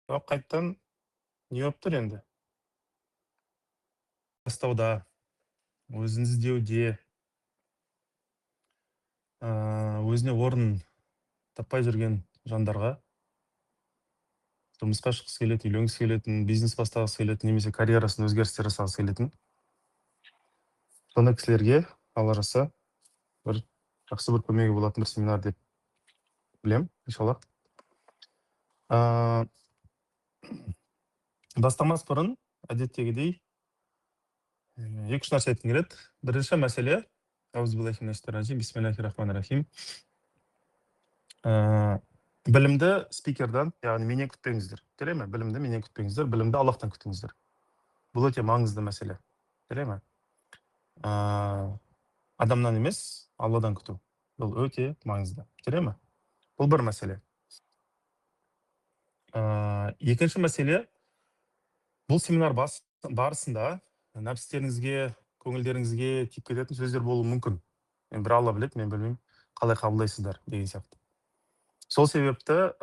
Қайттан не болып тұр енді? Бастауда, өзін іздеуде, өзіне орын таппай жүрген жандарға, тұрмысқа шыққысы келетін, үйленгісі келетін, бизнес бастағысы келетін, немесе карьерасын өзгерістер жасағысы келетін, сондай кісілерге алла жазса бір жақсы бір көмегі болатын бір семинар деп білемін, иншалла. Бастамас бұрын, әдеттегідей, екі-үш нәрсе айтқым келеді. Бірінші мәселе, бисмиллахир-рахманир-рахим. Білімді спикердан, яғни менен күтпеңіздер. Келе ме? Білімді менен күтпеңіздер, білімді Аллахтан күтіңіздер. Бұл өте маңызды мәселе. Келе ме? Адамнан емес, Алладан күту. Бұл өте маңызды. Келе ме? Бұл бір мәселе. Екінші мәселе, бұл семинар барысында нәпстеріңізге, көңілдеріңізге тиіп кететін сөздер болуы мүмкін. Бір Алла біледі, мен білмеймін, қалай қабылдайсыздар деген сияқты. Сол себепті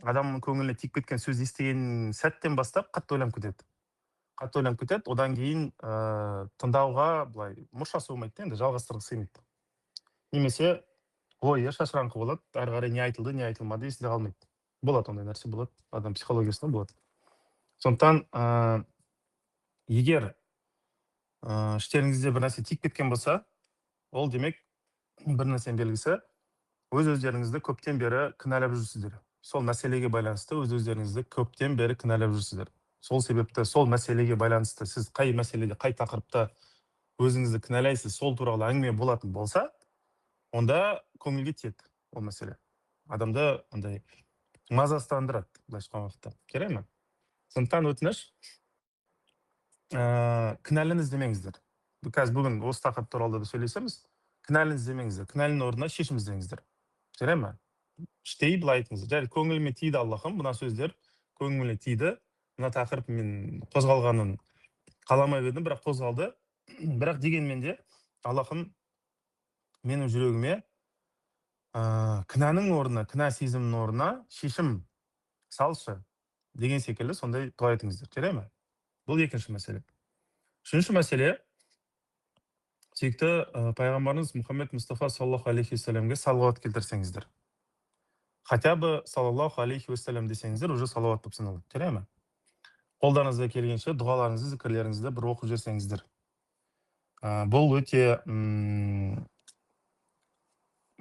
адамның көңіліне тиіп кеткен сөз естіген сәттен бастап қатты ойланып кетеді. Одан кейін тыңдауға былай мұршасы болмайды, енді жалғастырғысы келмейді. Немесе ойы шашыраңқы болады, ары қарай не айтылды, не айтылмады есінде қалмайды. Болады, ондай нәрсе болады, адам психологиясында болады. Сондықтан егер іштеріңізде бір нәрсе тиіп кеткен болса, ол демек бір нәрсенің белгісі, өз-өздеріңізді көптен бері кінәлап жүрсіздер. Сол мәселеге байланысты өз-өздеріңізді көптен бері кінәлап жүрсіздер. Сол себепті сол мәселеге байланысты сіз қай мәселеде, қай тақырыпта өзіңізді кінәлайсыз, сол туралы әңгіме болатын болса, онда көңілге тиеді ол мәселе. Адамды андай мазасыздандырады, былайша айтқан уақытта. Келе ме? Сондықтан өтініш, кінәліні іздемеңіздер. Қазір бүгін осы тақырып туралы да сөйлесеміз. Кінәліні іздемеңіздер. Кінәлінің орнына шешім іздеңіздер. Келе ме? Іштей былай айтыңыздар. Көңіліме тиді Аллахым, мына сөздер көңіліме тиді. Мына тақырып мен қозғалғанын қаламай едім, бірақ қозғалды. Бірақ дегенмен де Аллахым менің жүрегіме кінәнің орнына, кінә сезімнің орнына шешім салшы деген секілді сондай дұға етіңіздер. Келе ме? Бұл екінші мәселе. Үшінші мәселе, сүйікті пайғамбарымыз Мұхаммед Мұстафа саллаллаху алейхи уассаламге салауат келтірсеңіздер. Хотя бы саллаллаху алейхи уассалам десеңіздер, уже салауат болып саналады. Келе ме? Қолдарыңызға келгенше дұғаларыңызды, зікірлеріңізді бір оқып жүрсеңіздер. Бұл өте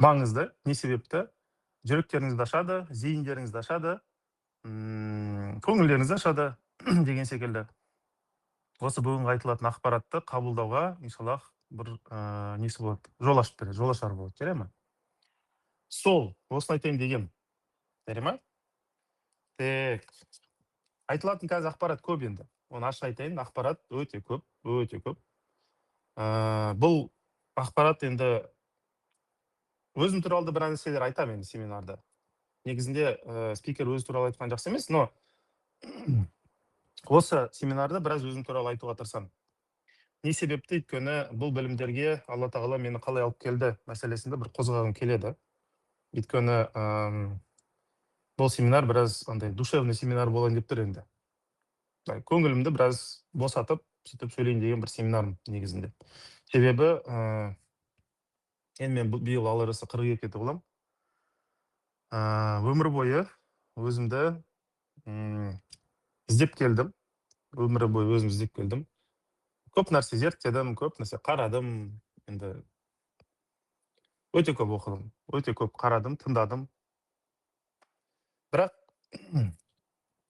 маңызды. Не себепті? Жүректеріңізді ашады, зейіндеріңізді ашады, көңілдеріңізді ашады деген секілді. Осы бүгінгі айтылатын ақпаратты қабылдауға, иншаллах, бір несі болады, жол ашып береді, жол ашар болады. Келе ме? Сол, осыны айтайын деген. Келе ме? Айтылатын қазір ақпарат көп енді. Оны ашық айтайын, ақпарат өте көп, өте көп. Бұл ақпарат енді өзім туралы бір нәрселер айтамын енді семинарда. Негізінде спикер өзі туралы айтқан жақсы емес, но осы семинарда біраз өзім туралы айтуға тырысамын. Не себепті? Өйткені бұл білімдерге Алла тағала мені қалай алып келді мәселесінде бір қозғағым келеді. Өйткені бұл семинар біраз андай душевный семинар болайын деп тұр енді. Көңілімді біраз босатып, сөйтіп сөйлейін деген бір семинарым негізінде. Себебі енді мен биыл Алла жазса 42-те боламын. Өмір бойы өзімді іздеп келдім. Өмір бойы өзімді іздеп келдім. Көп нәрсе зерттедім, көп нәрсе қарадым. Енді өте көп оқыдым, өте көп қарадым, тыңдадым. Бірақ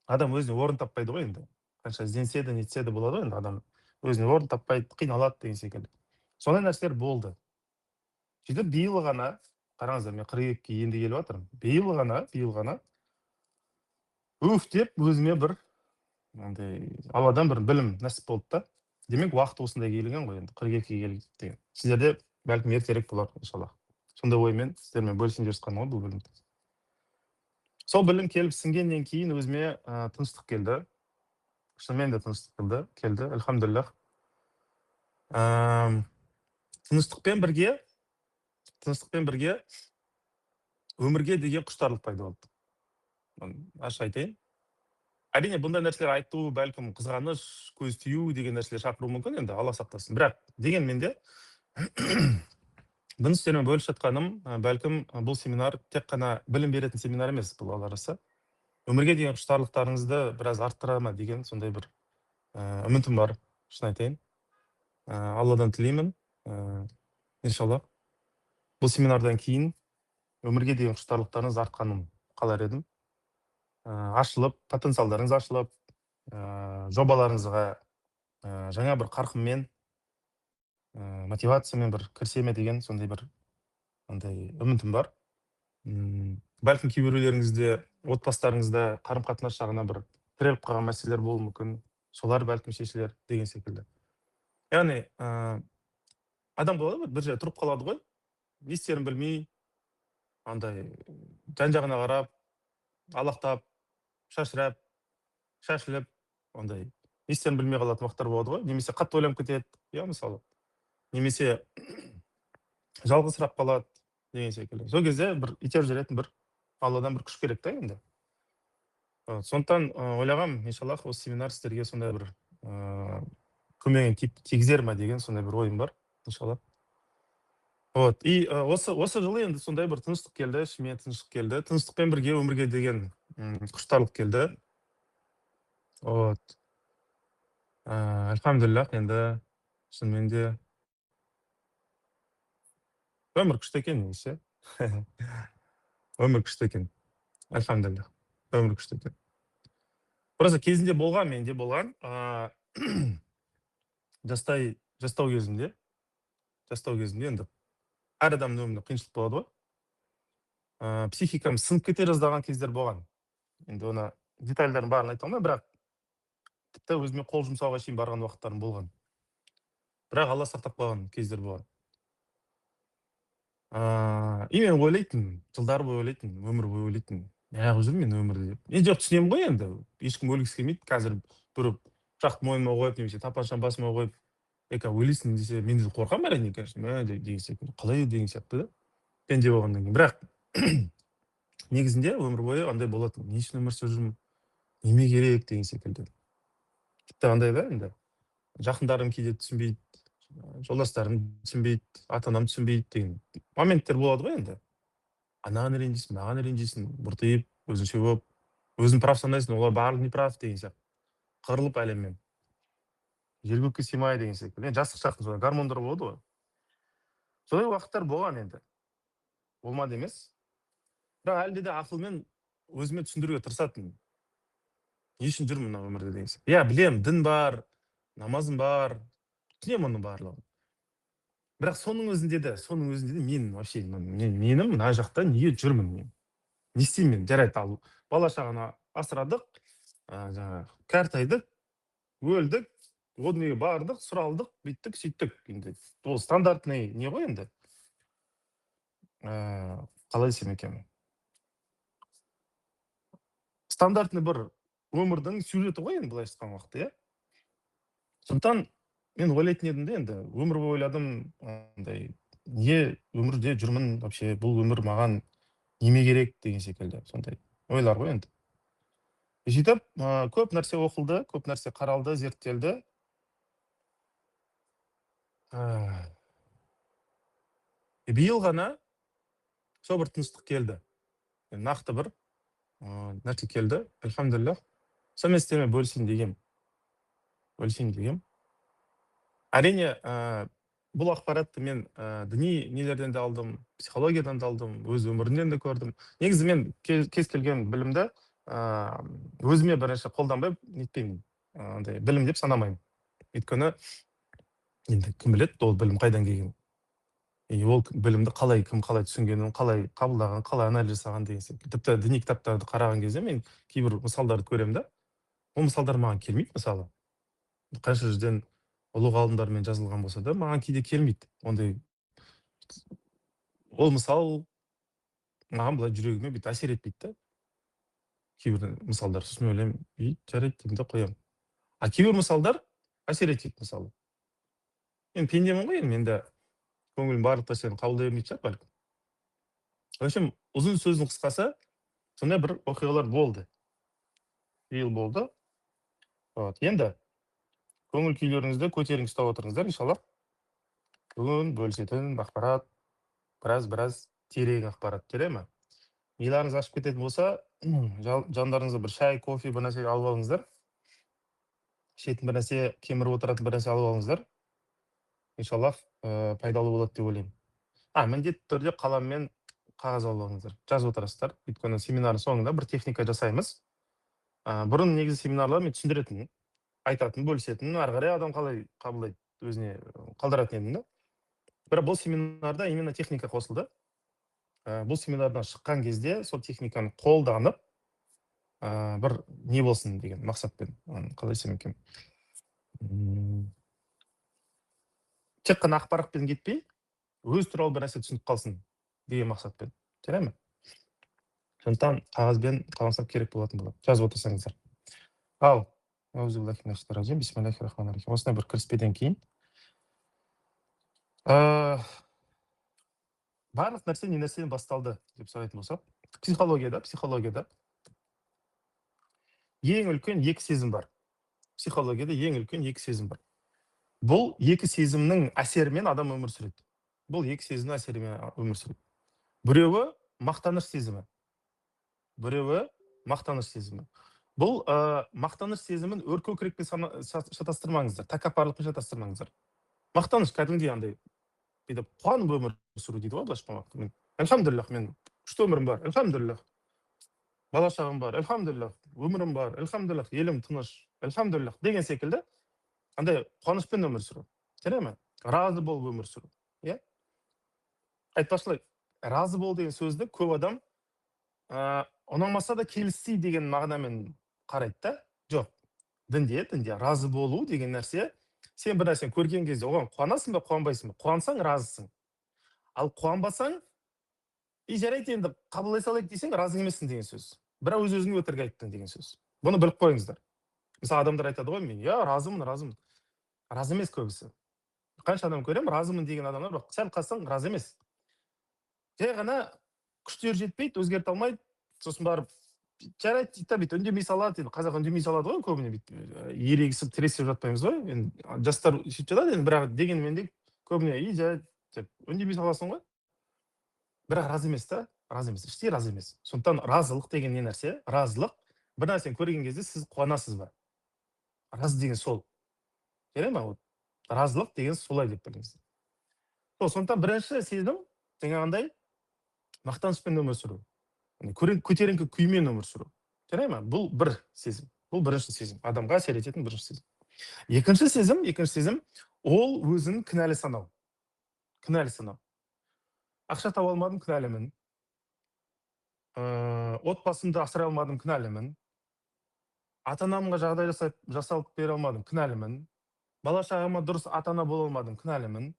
адам өзіне орын таппайды ғой енді. Қанша ізденсе де, нетсе де болады ғой енді, адам өзіне орын таппайды, қиналады деген секілді. Сондай нәрселер болды. Сөйтіп биыл ғана, қараңыздар, мен 42-ке енді келіп жатырмын. Биыл ғана деп өзіме бір Алладан бір білім нәсіп болды да. Демек, уақыт осындай келген ғой енді, 42-ке келген деген. Сіздерде бәлкім ертерек болар, иншаллах. Сондай оймен сіздермен бөлісейін деп жатқаным ғой бұл білімді. Сол білім келіп сіңгеннен кейін өзіме тыныштық келді. Шынымен де тыныштық келді, альхамдулиллах. Тыныштықпен бірге өмірге деген құштарлық пайда болды. Ашық айтайын, әрине бұндай нәрселер айту, бәлкім қызғаныш, көз тию деген нәрселер шақыруы мүмкін, енді алла сақтасын. Бірақ дегенмен де бұны сіздермен бөлісіп жатқаным, бәлкім бұл семинар тек қана білім беретін семинар емес, бұл алла разы. Өмірге деген құштарлықтарыңызды біраз арттыра ма деген сондай бір үмітім бар, шын айтайын. Алладан тілеймін, иншалла. Бұл семинардан кейін өмірге деген құштарлықтарыңыз артқанын қалар едім. Ашылып, потенциалдарыңыз ашылып, жобаларыңызға жаңа бір қарқынмен, мотивациямен бір кірсеме деген сондай бір үмітім бар. Бәлкім кейбіреулеріңізде отбасыларыңызда қарым-қатынас жағына бір тіреліп қалған мәселелер болуы мүмкін, солар бәлкім шешілер деген секілді. Яғни адам болады бір жерде тұрып қалады ғой, не істерін білмей, жан-жағына қарап, алақтап, шашырап, шашылып, не істерін білмей қалатын уақыттар болады ғой, немесе қатты ойланып кетеді, мысалы, немесе жалғызсырап қалады деген секілді. Сол кезде бір итеріп жіберетін бір алладан бір күш керек та енді. Сондықтан ойлағам, иншаллах, осы семинар сіздерге сондай бір көмегін тигізер ма деген сондай бір ойым бар, иншалла. И осы жылы енді сондай бір тыныштық келді, ішіме тыныштық келді. Тыныштықпен бірге өмірге деген құштарлық келді. Альхамдулиллах, енді шынымен де өмір күшті екен немесе. Өмір күшті екен. Альхамдулиллах. Өмір күшті екен. Просто кезінде болған, менде болған. Жастау кезінде енді әр адамның өмірінде қиыншылық болады ғой. Психикам сынып кете жаздаған кездер болған. Енді оны детальдарын барын айта алмаймын, бірақ тіпті өзіме қол жұмсауға шейін барған уақыттарым болған. Бірақ Алла сақтап қалған кездер болған. И мен ойлайтын, жылдар бойы ойлайтын, өмір бойы ойлайтын, неғып жүрмін мен өмірде деп. Жоқ, түсінемін ғой енді, ешкім өлгісі келмейді. Қазір бір пышақты мойныма қойып, немесе тапаншаны басыма қойып, өлесің десе, мен де қорқамын әрине, конечно, деген секілді, қалай деген сияқты да, пенде болғаннан кейін. Бірақ негізінде өмір бойы андай болатын, не үшін өмір сүріп жүрмін, неме керек деген секілді. Тіпті андай да енді, жақындарым кейде түсінбейді, жолдастарым түсінбейді, ата-анам түсінбейді деген моменттер болады ғой енді. Анаған ренжисің, маған ренжисің, бұртиып, өзінше болып, өзің прав санайсың, олар барлығы неправ деген сияқты. Қырылып әлеммен. Жер көкке сыймай деген секілді. Жастық шақтың сондай гормондар болады ғой. Сондай уақыттар болған енді. Болмады емес. Бірақ әлде де ақылмен өзіме түсіндіруге тырысатын. Не үшін жүрмін мына өмірде деген сияқты. Иә, білем, дін бар, намазым бар, түсінемін оның барлығын. Бірақ соның өзінде де мен вообще менің мына жақта неге жүрмін мен? Не істеймін мен? Жарайды, ал бала шағаны асырадық, жаңағы кәртайдық, өлдік, о дүниеге бардық, сұралдық, бүйттік, сөйттік. Енді ол стандартный не ғой енді. Қалай десем екен? Стандартный бір өмірдің сюжеті ғой енді, былайша айтқан уақытта, иә. Сондықтан мен ойлайтын едім де енді, өмір бойы ойладым, не өмірде жүрмін вообще, бұл өмір маған неме керек деген секілді, сондай ойлар ғой енді. Сөйтіп, көп нәрсе оқылды, көп нәрсе қаралды, зерттелді. Биыл ғана сол бір тыныштық келді. Нақты бір нәрсе келді, альхамдулиллах. Сонымен сіздермен бөлісейін дегем. Әрине, бұл ақпаратты мен діни нелерден де алдым, психологиядан да алдым, өз өмірімнен де көрдім. Негізі мен кез келген білімді өзіме бірінші қолданбай нетпеймін, білім деп санамаймын. Өйткені енді кім біледі, ол білім қайдан келген. Ол білімді кім қалай түсінгенін, қалай қабылдаған, қалай анализ жасаған деген секілді. Тіпті діни кітаптарды қараған кезде мен кейбір мысалдарды көремін да. Ол мысалдар маған келмейді, мысалы. Қанша жерден ұлы ғалымдармен жазылған болса да, маған кейде келмейді. Ол мысал маған былай жүрегіме бүйтіп әсер етпейді да. Кейбір мысалдар, сосын ойлаймын, жарайды деймін де қоямын. Кейбір мысалдар әсер етеді, мысалы. Мен пендемін ғой, мен де көңілім барлық нәрсені қабылдай бермейтін шығар бәлкім. В общем, ұзын сөздің қысқасы, сондай бір оқиғалар болды. ел болды. Вот. Енді көңіл күйлеріңізді көтеріңкі ұстап отырыңыздар, иншалла. Бүгін бөлісетін ақпарат біраз терең ақпарат, керек ме? Миларыңыз ашып кететін болса, жандарыңызға бір шай, кофе, бір нәрсе алып алыңыздар. Ішетін бір нәрсе, кеміріп отыратын бір нәрсе алып алыңыздар. Иншалла, пайдалы болады деп ойлаймын. Міндетті түрде қалам мен қағаз алып алыңыздар. Жазып отырасыздар. Өйткені семинардың соңында бір техника жасаймыз. Бұрын негізі семинарлар мен түсіндіретін, айтатын, бөлісетін, ары қарай адам қалай қабылдайды, өзіне қалдыратын едім да. Бірақ бұл семинарда именно техника қосылды. Бұл семинардан шыққан кезде сол техниканы қолданып, бір не болсын деген мақсатпен, қалай айтсам екен. Тек қана ақпаратпен кетпей, өз туралы бір нәрсе түсініп қалсын деген мақсатпен. Жарай ма? Сондықтан қағазбен қаламсап керек болатын болады. Жазып отырсаңыздар. Ал, бисмиллахиррахманиррахим. Осындай бір кіріспеден кейін барлық нәрсе не нәрседен басталды деп сұрайтын болсақ, психологияда ең үлкен екі сезім бар. Психологияда ең үлкен екі сезім бар. Бұл екі сезімнің әсерімен адам өмір сүреді. Біреуі мақтаныш сезімі. Бұл мақтаныш сезімін өркөкірекпен шатастырмаңыздар, тәкаппарлықпен шатастырмаңыздар. Мақтаныш кәдімгідей андай бүйтіп қуанып өмір сүру дейді ғой, былайша айтқанда. Альхамдулиллах, мен күшті өмірім бар, альхамдулиллах. Бала шағам бар, альхамдулиллах, өмірім бар, альхамдулиллах, елім тыныш, альхамдулиллах деген секілді андай қуанышпен өмір сүру. Жарай ма? Разы болып өмір сүру. Иә? Айтпақшылай, разы бол деген сөзді көп адам ұнамаса да келіссей деген мағынамен қарайды да. Жоқ. Дінде разы болу деген нәрсе, сен бір нәрсені көрген кезде оған қуанасың ба, қуанбайсың ба? Қуансаң разысың. Ал қуанбасаң, жарайды енді қабылдай салайық десең, разы емессің деген сөз. Бірақ өз-өзіңе өтірік айттың деген сөз. Бұны біліп қойыңыздар. Мысалы, адамдар айтады ғой, мен разымын. Разы емес көбісі. Қанша адам көремін, разымын деген адамдар, бірақ сәл қалсаң разы емес. Жай ғана күштері жетпейді, өзгерте алмайды. Сосын барып, жарайды дейді, үндемей салады. Қазақ үндемей салады ғой, көбіне ерегісіп тіресіп жатпаймыз ғой. Енді жастар сөйтіп жатады, енді бірақ дегенмен де көбіне жарайды деп үндемей саласың ғой. Бірақ разы емес та, іштей разы емес. Сондықтан разылық деген не нәрсе? Разылық бір нәрсені көрген кезде сіз қуанасыз ба? Разы деген сол. Жарай ма? Разылық деген солай деп біліңіз. Сондықтан бірінші сезім жаңағындай мақтанышпен өмір сүру. Көтеріңкі күймен өмір сүру. Жарай ма? Бұл бір сезім. Бұл бірінші сезім. Адамға әсер ететін бірінші сезім. Екінші сезім, ол өзін кінәлі санау. Ақша таба алмадым, кінәлімін. Отбасымды асырай алмадым, кінәлімін. Ата-анамға жағдай жасалып бере алмадым, кінәлімін. Бала шағама дұрыс ата-ана бола алмадым, кінәлімін.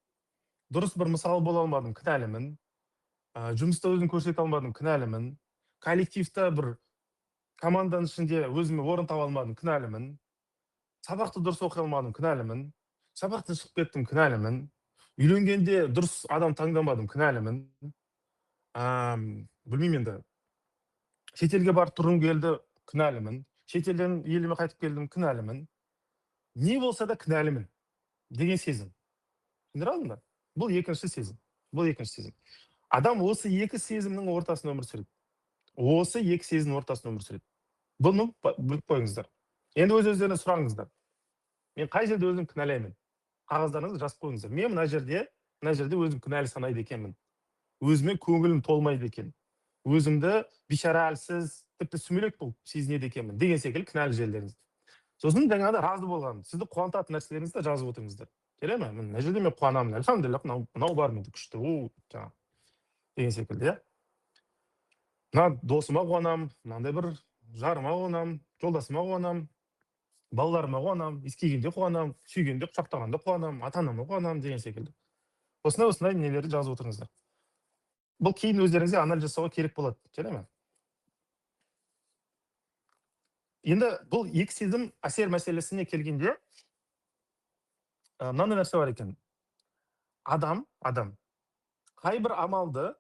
Дұрыс бір мысал бола алмадым, кінәлімін. Жұмыста өзін көрсете алмадым, кінәлімін. Коллективта бір команданың ішінде өзіме орын таба алмадым, кінәлімін. Сабақты дұрыс оқи алмадым, кінәлімін. Сабақтан шығып кеттім, кінәлімін. Үйленгенде дұрыс адам таңдамадым, кінәлімін. Білмеймін енді. Шетелге барып тұрғым келді, кінәлімін. Шетелден еліме қайтып келдім, кінәлімін. Не болса да кінәлімін деген сезім. Түсіндіре алдым ба? Бұл екінші сезім. Адам осы екі сезімнің ортасында өмір сүреді. Бұны біліп қойыңыздар. Енді өз-өздеріне сұраңыздар. Мен қай жерде өзім кінәлаймын? Қағаздарыңызды жазып қойыңыздар. Мен мына жерде өзім кінәлі санайды екенмін. Өзіме көңілім толмайды екен. Өзімді бишара әлсіз, тіпті сүмелек болып сезінеді екенмін деген секілді кінәлі жерлеріңіз. Сосын жаңағыда разы болған, сізді қуантатын нәрселеріңізді жазып отырыңыздар. Жарай ма? Мына жерде мен қуанамын, альхамдулиллах, мынау бар менде күшті, жаңағы деген секілді, иә. Мына досыма қуанамын, мынандай бір жарыма қуанамын, жолдасыма қуанамын, балаларыма қуанамын, иіскегенде қуанамын, сүйгенде құшақтағанда қуанамын, ата-анама қуанамын деген секілді. Осындай нелерді жазып отырыңыздар. Бұл кейін өздеріңізге анализ жасауға керек болады, жарай ма? Енді бұл екі сезім әсер мәселесіне келгенде мынандай нәрсе бар екен. Адам қай бір амалды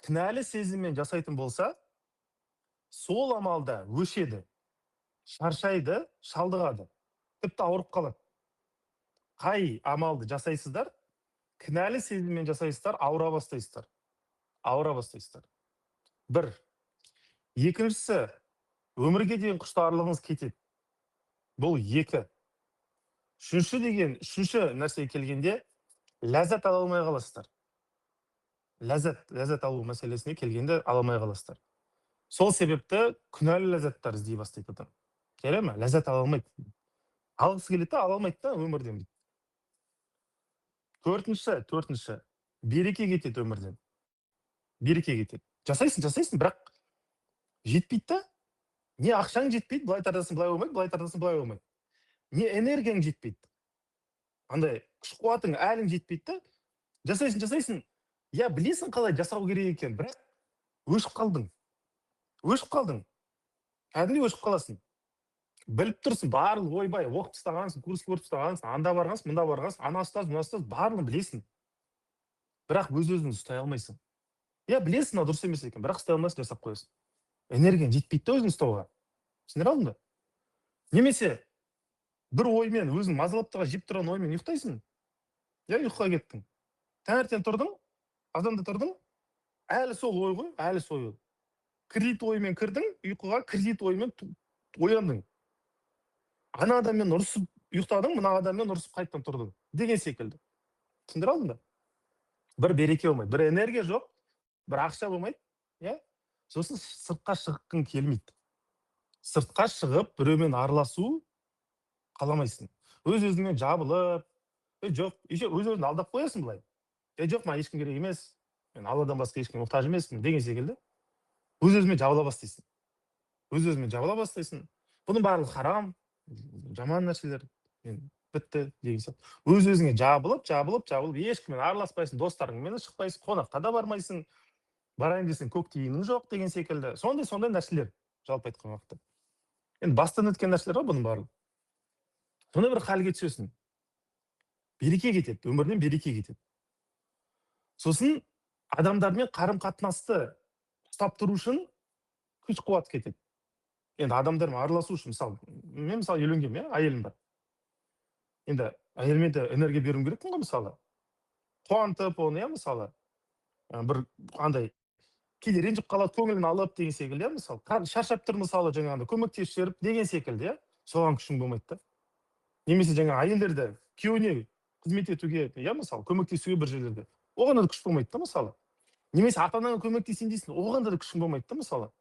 кінәлі сезіммен жасайтын болса, сол амалда өшеді. шаршайды, шалдығады, тіпті ауырып қалады. Қай амалды жасайсыздар, кінәлі сезіммен жасайсыздар, ауыра бастайсыздар. Ауыра бастайсыздар. Бір. Екіншісі, өмірге деген құштарлығыңыз кетеді. Бұл екі. Үшінші нәрсеге келгенде, ләззат ала алмай қаласыздар. Ләззат алу мәселесіне келгенде ала алмай қаласыздар. Сол себепті күнәлі ләззаттар іздей бастайды адам. Келе ме? Ләззат ала алмайды. Алғысы келеді, ала алмайды да өмірден. Төртінші, береке кетеді өмірден. Береке кетеді. Жасайсың, бірақ жетпейді да. Не ақшаң жетпейді, былай тартасың, былай болмайды, былай тартасың, былай болмайды. Не энергияң жетпейді. Андай күш қуатың, әлің жетпейді да. Жасайсың. Я білесің қалай жасау керек екен, бірақ өшіп қалдың. Кәдімгідей өшіп қаласың. Біліп тұрсың, барлық ойбай, оқып тастағансың, курс көріп тастағансың, анда барғансың, мұнда барғансың, ана ұстаз, мына ұстаз, барлығын білесің. Бірақ өз-өзіңді ұстай алмайсың. Я білесің, дұрыс емес екен, бірақ ұстай алмайсың, жасап қоясың. Энергияң жетпейді да өзін ұстауға. Түсіндіре алдың ба? Немесе бір оймен, өзің мазалап тұрған, жеп тұрған оймен ұйықтайсың. Я ұйқыға кеттің. Таңертең тұрдың, азанда тұрдың, әлі сол ой ғой, әлі сол ой. Кредит оймен кірдің, ұйқыға кредит оймен ояндың. Ана адаммен ұрысып ұйықтадың, мына адаммен ұрысып қайттан тұрдың. Деген секілді. Түсіндіре алдың ба? Бір береке болмайды, бір энергия жоқ, бір ақша болмайды. Сосын сыртқа шығыққың келмейді. Сыртқа шығып, біреумен араласу қаламайсың. Өз-өзіңмен жабылып, жоқ, өз-өзіңді алдап қоясың былай. Жоқ, маған ешкім керек емес, мен Алладан басқа ешкімге мұқтаж емеспін деген секілді. Өз-өзіңмен жабыла бастайсың. Бұның барлығы харам, жаман нәрселер, бітті деген сияқты. Өз-өзіңе жабылып, ешкіммен араласпайсың, достарыңмен шықпайсың, қонаққа да бармайсың, барайын десең көк тиының жоқ деген секілді. Сондай нәрселер, жалпы айтқан уақытта. Енді бастан өткен нәрселер ғой бұның барлығы. Сондай бір халге түсесің. Береке кетеді, өмірден береке кетеді. Сосын адамдармен қарым-қатынасты ұстап тұру үшін күш қуат кетеді. Енді адамдармен араласу үшін, мен үйленгенмін, әйелім бар. Енді әйеліме де энергия беруім керекпін ғой, мысалы. Қуантып оны, мысалы. Бір андай кейде ренжіп қалады, көңілін алып деген секілді, мысалы. Шаршап тұр, мысалы, жаңағында көмектесіп жіберіп деген секілді, соған күшің болмайды да. Немесе жаңа әйелдерді күйеуіне қызмет етуге, мысалы, көмектесуге бір жерлерде. Оған да күш болмайды да, мысалы. Немесе ата-анаңа көмектесейін дейсің, оған да күшің болмайды да, мысалы.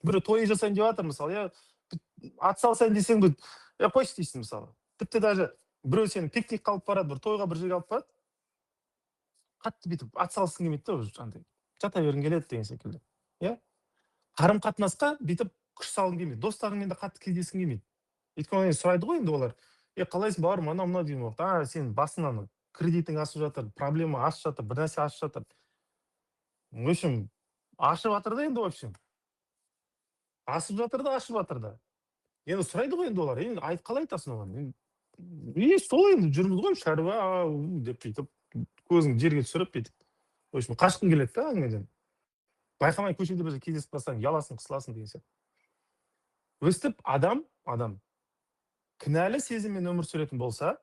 Бір той жасайын деп жатыр, мысалы, ат салсайын десең, қойшы дейсің, мысалы. Тіпті даже біреу сені пикник қалып барады, бір тойға бір жерге алып барады, қатты бүйтіп ат салғың келмейді да, андай жата бергің келеді деген секілді. Қарым-қатынасқа бүйтіп күш салғың келмейді, достарыңмен де қатты кездескің келмейді. Өйткені сұрайды ғой енді олар, қалайсың бауырым, ана деген уақыт, сен басыңнан кредитің асып жатыр, проблема асып жатыр, бір нәрсе асып жатыр. В общем, ашып жатыр да енді, в общем. Асып жатыр да, ашып жатыр да. Енді сұрайды ғой енді олар, қалай айтасың оған? Сол енді жүрміз ғой, шаруа деп бүйтіп, көзің жерге түсіріп бүйтіп. В общем, қашқың келеді да әңгімеден. Байқамай көшеде бір кездесіп қалсаң, ұяласың, қысыласың деген сияқты. Өстіп адам кінәлі сезіммен өмір сүретін болса,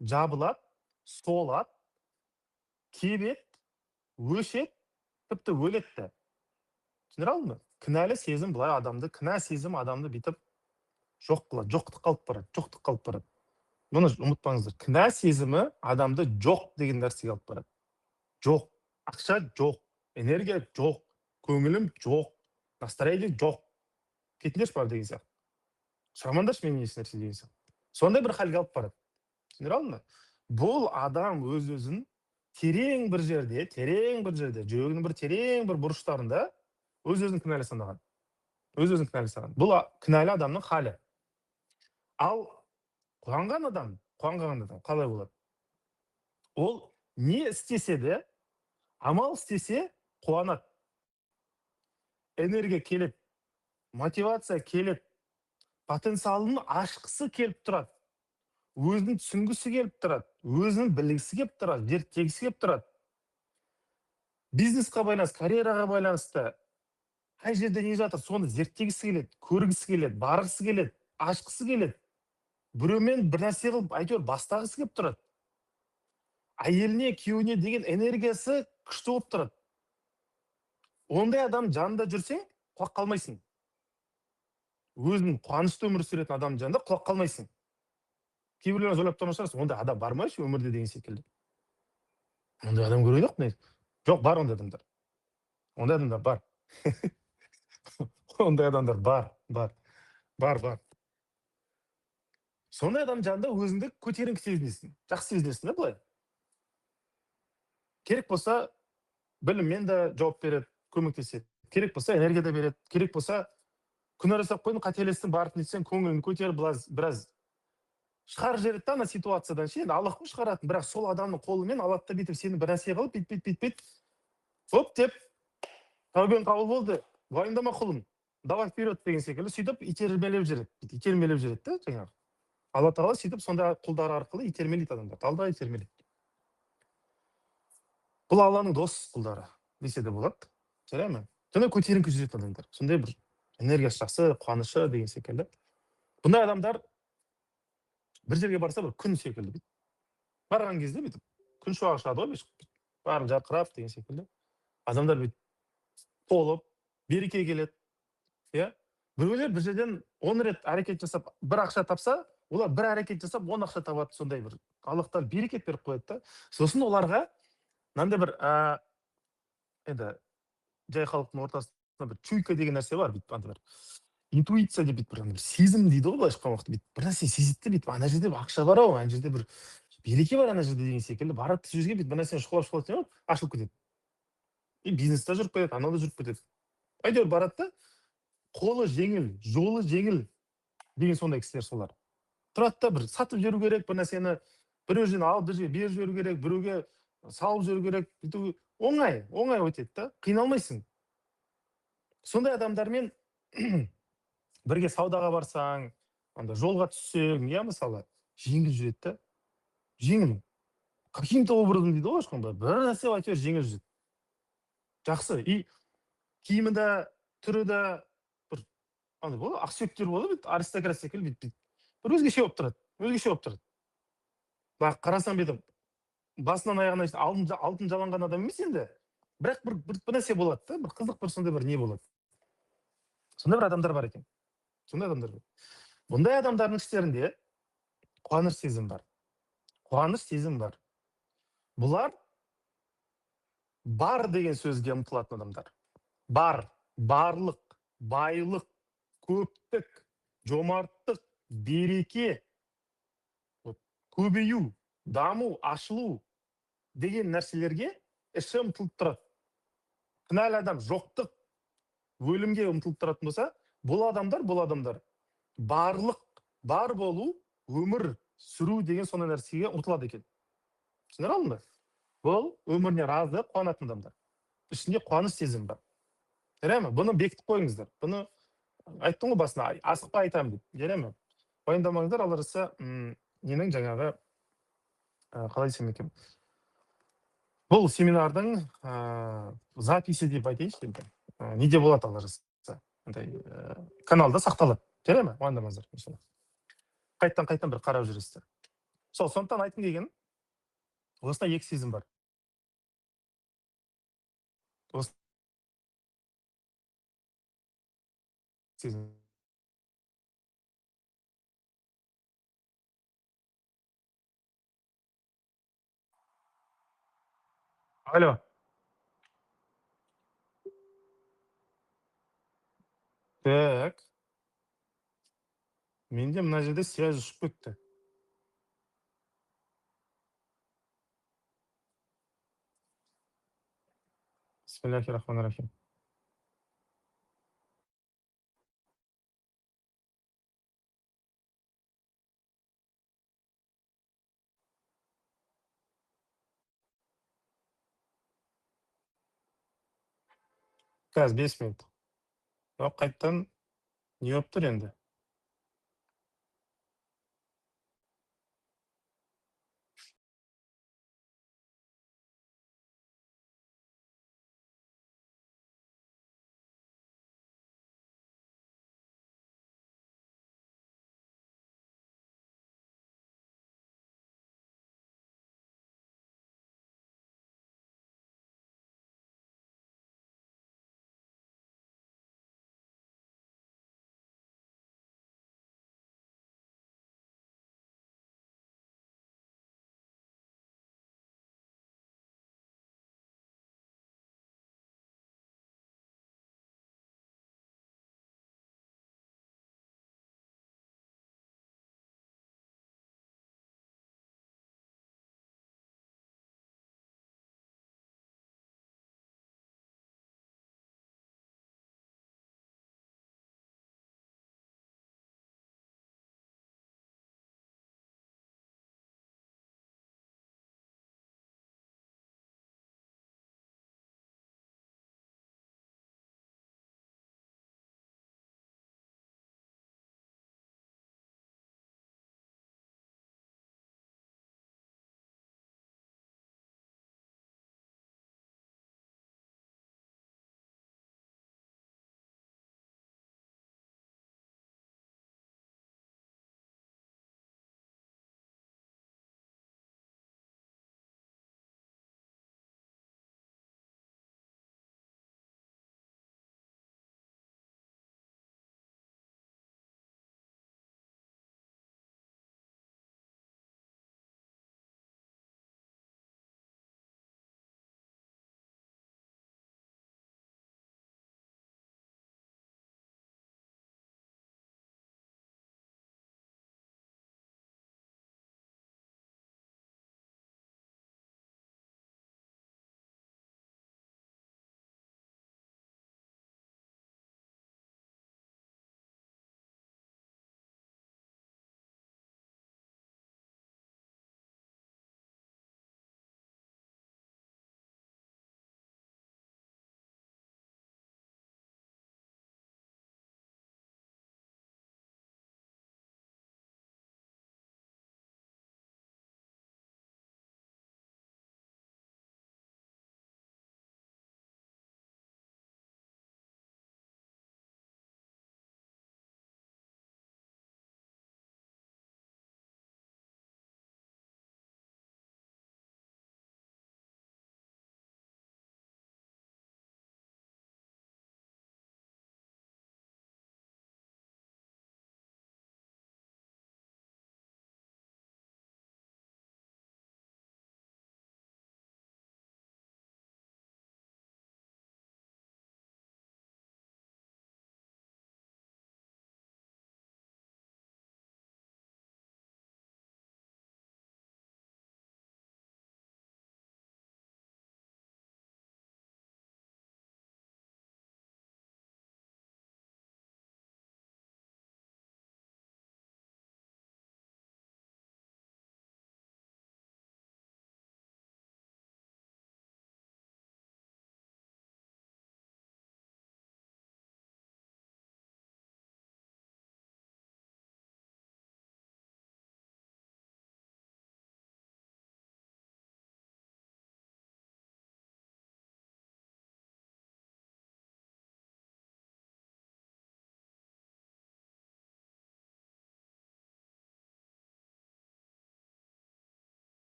жабылады, солады, кебеді, өшеді, тіпті өледі. Түсіндіре алдың ба? Кінәлі сезім былай кінә сезім адамды бүйтіп жоқ қылады, жоқтық қалып барады. Бұны ұмытпаңыздар. Кінә сезімі адамды жоқ деген нәрсеге алып барады. Жоқ, ақша жоқ, энергия жоқ, көңілім жоқ, настроение жоқ. Кетіңдерші бар деген сияқты. Сұрамаңдаршы мен еш нәрсе деген сияқты. Сондай бір халге алып барады. Түсіндіре алдың ба? Бұл адам өз-өзін терең бір жерде, жүрегінің бір терең бір бұрыштарында өз-өзін кінәлі санаған. Бұл кінәлі адамның халі. Ал қуанған адам қалай болады? Ол не істесе де, амал істесе қуанады. Энергия келеді, мотивация келеді, потенциалын ашқысы келіп тұрады, өзін түсінгісі келіп тұрады, өзін білгісі келіп тұрады, зерттегісі келіп тұрады. Бизнесқа байланысты, карьераға байланысты қай жерде не жатыр, соны зерттегісі келеді, көргісі келеді, барғысы келеді, ашқысы келеді. Біреумен бір нәрсе қылып, әйтеуір бастағысы келіп тұрады. Әйеліне, күйеуіне деген энергиясы күшті болып тұрады. Ондай адам жанында жүрсең, құлап қалмайсың. Өзің қуанышты өмір сүретін адамның жанында құлап қалмайсың. Кейбіреулер ойлап тұрған шығарсың, ондай адам бар ма өмірде деген секілді. Ондай адам көрген жоқпын. Жоқ, бар ондай адамдар. Ондай адамдар бар. Ондай адамдар бар, бар, бар, бар. Сондай адам жанында өзіңді көтеріңкі сезінесің, жақсы сезінесің да былай. Керек болса, біліммен де жауап береді, көмектеседі. Керек болса, энергия да береді. Керек болса, күнә жасап қойдың, қателестің, барып нетсең, көңіліңді көтеріп, біраз шығарып жібереді да ана ситуациядан ше. Енді Аллах шығаратын, бірақ сол адамның қолымен алады да бүйтіп сені бір нәрсе қылып, бүйтіп, оп деп, тәубең қабыл болды, уайымдама құлым, давай вперед деген секілді, сөйтіп итермелеп жүреді. Итермелеп жүреді да жаңағы. Алла тағала сөйтіп сондай құлдар арқылы итермелейді адамдарды, алда итермелейді. Бұл Алланың дос құлдары десе де болады. Жарай ма? Және көтеріңкі жүретін адамдар. Сондай бір энергиясы жақсы, қуанышы деген секілді. Бұндай адамдар бір жерге барса, бір күн секілді. Барған кезде бүйтіп күн шуағы шығады ғой, бәрін жарқырап деген секілді. Адамдар бүйтіп толып, береке келеді. Иә? Біреулер бір жерден 10 рет әрекет жасап, бір ақша тапса, олар бір әрекет жасап 10 ақша табады, сондай бір Аллахтан берекет беріп қояды да. Сосын оларға мынандай бір енді жай халықтың ортасында бір чуйка деген нәрсе бар, бүйтіп андай бір интуиция деп бүйтіп бір сезім дейді ғой, былайша айтқан уақытта бүйтіп бір нәрсе сезеді де, бүйтіп ана жерде ақша бар ау, ана жерде бір береке бар ана жерде деген секілді барады, сол жерге бүйтіп бір нәрсені шұқылап ашылып кетеді. И бизнесте жүріп кетеді, анау да жүріп кетеді. Әйтеуір барады да, қолы жеңіл, жолы жеңіл деген сондай кісілер солар. Тұрады да бір сатып жіберу керек, бір нәрсені бір жерден алып бір жерге беріп жіберу керек, біреуге салып жіберу керек, бүйту оңай өтеді да, қиналмайсың. Сондай адамдармен бірге саудаға барсаң, анда жолға түссең, иә, мысалы, жеңіл жүреді да. Жеңіл. Каким-то образом дейді ғой, ешқандай бір нәрсе әйтеуір жеңіл жүреді. Жақсы. И киімі де, түрі де бір андай болады, ақсүйектер болады, бүйтіп аристократ секілді бүйтіп бір өзгеше болып тұрады. Өзгеше болып тұрады. Бірақ қарасаң бүйтіп басынан аяғына алтын жаланған адам емес енді. Бірақ бір нәрсе болады да, бір қызық, бір сондай бір не болады. Сондай бір адамдар бар екен. Сондай адамдар бар. Бұндай адамдардың іштерінде қуаныш сезім бар. Қуаныш сезім бар. Бұлар бар деген сөзге ұмтылатын адамдар. Бар, барлық, байлық, көптік, жомарттық, береке, көбею, даму, ашылу деген нәрселерге іші ұмтылып тұрады. Кінәлі адам жоқтық, өлімге ұмтылып тұратын болса, бұл адамдар барлық, бар болу, өмір сүру деген сондай нәрсеге ұмтылады екен. Түсіндіре алдың ба? Бұл өміріне разы, қуанатын адамдар. Ішінде қуаныш сезім бар. Жарай ма? Бұны бекітіп қойыңыздар. Бұны айттым ғой басына, асықпай айтамын деп. Жарай ма? Уайымдамаңыздар, Алла жазса, ненің жаңағы қалай десем екен. Бұл семинардың записи деп айтайыншы енді. Неде болады, Алла жазса. Каналда сақталады. Жарай ма? Уайымдамаңыздар. Қайттан бір қарап жүресіздер. Сондықтан айтқым келгені, осында екі сезім бар. Алло. Так. Менде мына жерде связь ұшып кетті. Бисмиллахир-рахманир-рахим. Қазір 5 минут. Қайттан не болып тұр енді?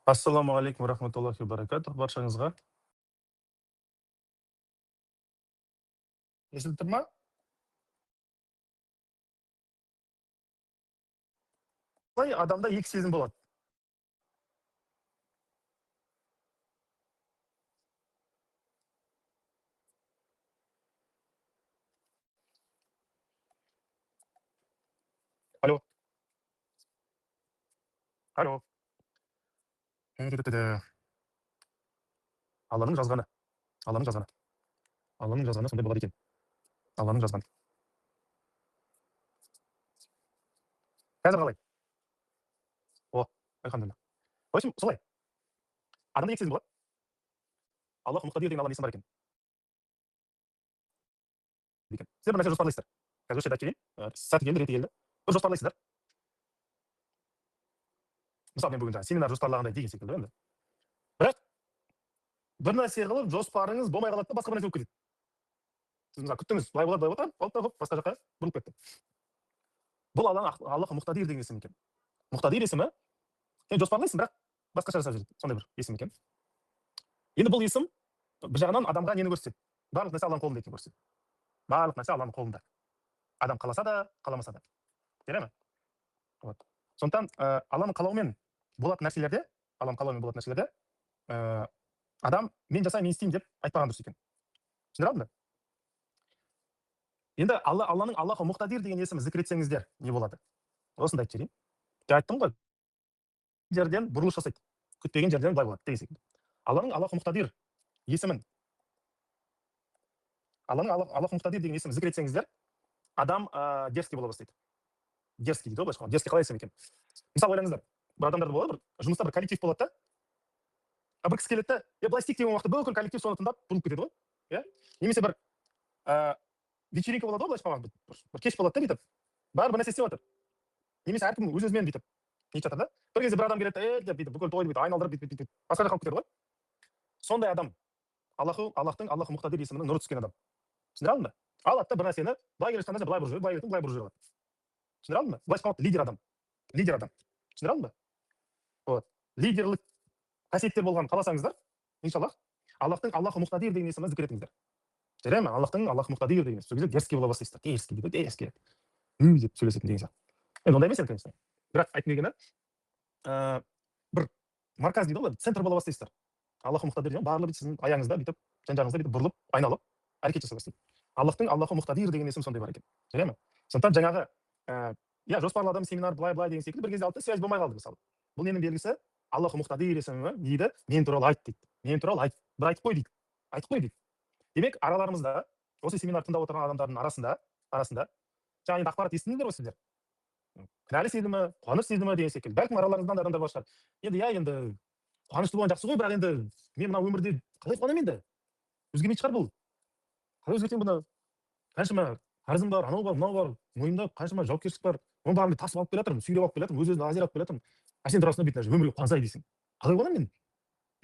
Ассалаумағалейкум рахматуллахи баракатух баршаңызға. Естіліп тұр ма? Қалай адамда екі сезім болады? Алло, алло. Алланың жазғаны, Алланың жазғаны, Алланың жазғаны сондай болады екен. Алланың жазғаны. Қазір қалай? О, альхамдулилля. В общем, солай. Адамда екі сезім болады. Аллах мұқтадир деген Алланың есімі бар екен. Сіздер бір нәрсе жоспарлайсыздар. Қазір осы жерде айтып жіберейін. Сәті келді, реті келді. Бір жоспарлайсыздар. Мысалы, мен бүгін жаңа семинар жоспарлағандай деген секілді енді. Бірақ бір нәрсе қылып жоспарыңыз болмай қалады да басқа бір нәрсе болып кетеді. Сіз мысалы күттіңіз, былай болады, былай болады, болды да хоп, басқа жаққа бұрылып кетті. Бұл Аллах мұқтадир деген есім екен. Мұқтадир есімі сен жоспарлайсың, бірақ басқаша жасап жүреді. Сондай бір есім екен. Енді бұл есім бір жағынан адамға нені көрсетеді? Барлық нәрсе Алланың қолында екенін көрсетеді. Барлық нәрсе Алланың қолында. Адам қаласа да, қаламаса да. Келе ме? Вот. Сондықтан Алланың қалауымен болатын нәрселерде, Алланың қалауымен болатын нәрселерде, адам мен жасаймын, мен істеймін деп айтпаған дұрыс екен. Түсіндіре алдым ба? Енді Алланың Аллаху мұқтадир деген есімін зікір етсеңіздер, не болады? Осында айтып жіберейін. Айттым ғой, жерден бұрылыс жасайды. Күтпеген жерден былай болады деген секілді. Алланың Аллаху мұқтадир есімін, Аллаху мұқтадир деген есімін зікір етсеңіздер, адам дерзкий бола бастайды. Дерзкий дейді ғой, былайша. Дерзкий қалай есім екен? Мысалы ойлаңыздар, бір адамдарда болады, бір жұмыста бір коллектив болады да, бір кісі келеді да, былай істейік деген уақытта бүкіл коллектив соны тыңдап бұрылып кетеді ғой. Иә? Немесе бір вечеринка болады ғой, былайша бір кеш болады да бүйтіп. Бәрі бір нәрсе істеп жатыр. Немесе әркім өз-өзімен бүйтіп нетіп жатыр да. Bir кезде бір адам келеді деп бүйтіп бүкіл тойды бүйтіп айналдырып бүйтіп басқа жаққа алып кетеді ғой. Сондай адам Аллахтың Аллаху мұқтадир есімінің нұры түскен адам. Түсіндіре алдың ба? Алады да бір нәрсені былай келе жатқан нәрсе былай бұрып жібереді, былай келетін былай бұрып жібереді. Түсіндіре алдың ба? Былайша айтқанда лидер адам. Лидер адам. Түсіндіре алдың ба? Вот. Лидерлік қасиеттер болғанын қаласаңыздар, иншаллах, Аллахтың Аллаху мұқтадир деген есімін зікір етіңіздер. Жарай ма? Аллахтың Аллаху мұқтадир деген сол кезде дерзкий бола бастайсыздар. Дерзкий дейді, дерзкий. Деп сөйлесетін деген сияқты. Енді ондай емес енді, конечно. Бірақ айтқым келгені, бір марказ дейді ғой, центр бола бастайсыздар. Аллаху мұқтадир деген барлығы сіздің аяғыңызда бүйтіп, жан-жағыңызда бүйтіп бұрылып, айналып, әрекет жасай бастайды. Аллахтың Аллаху мұқтадир деген есімі сондай бар екен. Жарай ма? Сондықтан жаңағы иә, жоспарладым семинар былай деген секілді бір кезде алды, связь болмай қалды мысалы. Бұл ненің белгісі? Аллаху мұқтадир есімі дейді, мен туралы айт дейді. Мен туралы айт, бір айтып қой дейді. Айтып қой дейді. Демек, араларымызда осы семинар тыңдап отырған адамдардың арасында жаңа енді ақпарат естідіңдер ғой сіздер. Кінәлі сезімі, қуаныш сезімі деген секілді. Бәлкім араларыңыздан да адамдар бар шығар. Енді иә, енді қуанышты болған жақсы ғой, бірақ енді мен мына өмірде қалай қуанамын енді? Өзгермейді шығар бұл. Қалай өзгертемін бұны? Қаншама қарызым бар, анау бар, мынау бар, мойнымда қаншама жауапкершілік бар. Оның бәрін тасып алып келе жатырмын, сүйреп алып келе жатырмын, өз-өзіне азер алып келе жатырмын. Сен тұрасың бүйтіп өмірге қуансай дейсің. Қалай қуанамын мен?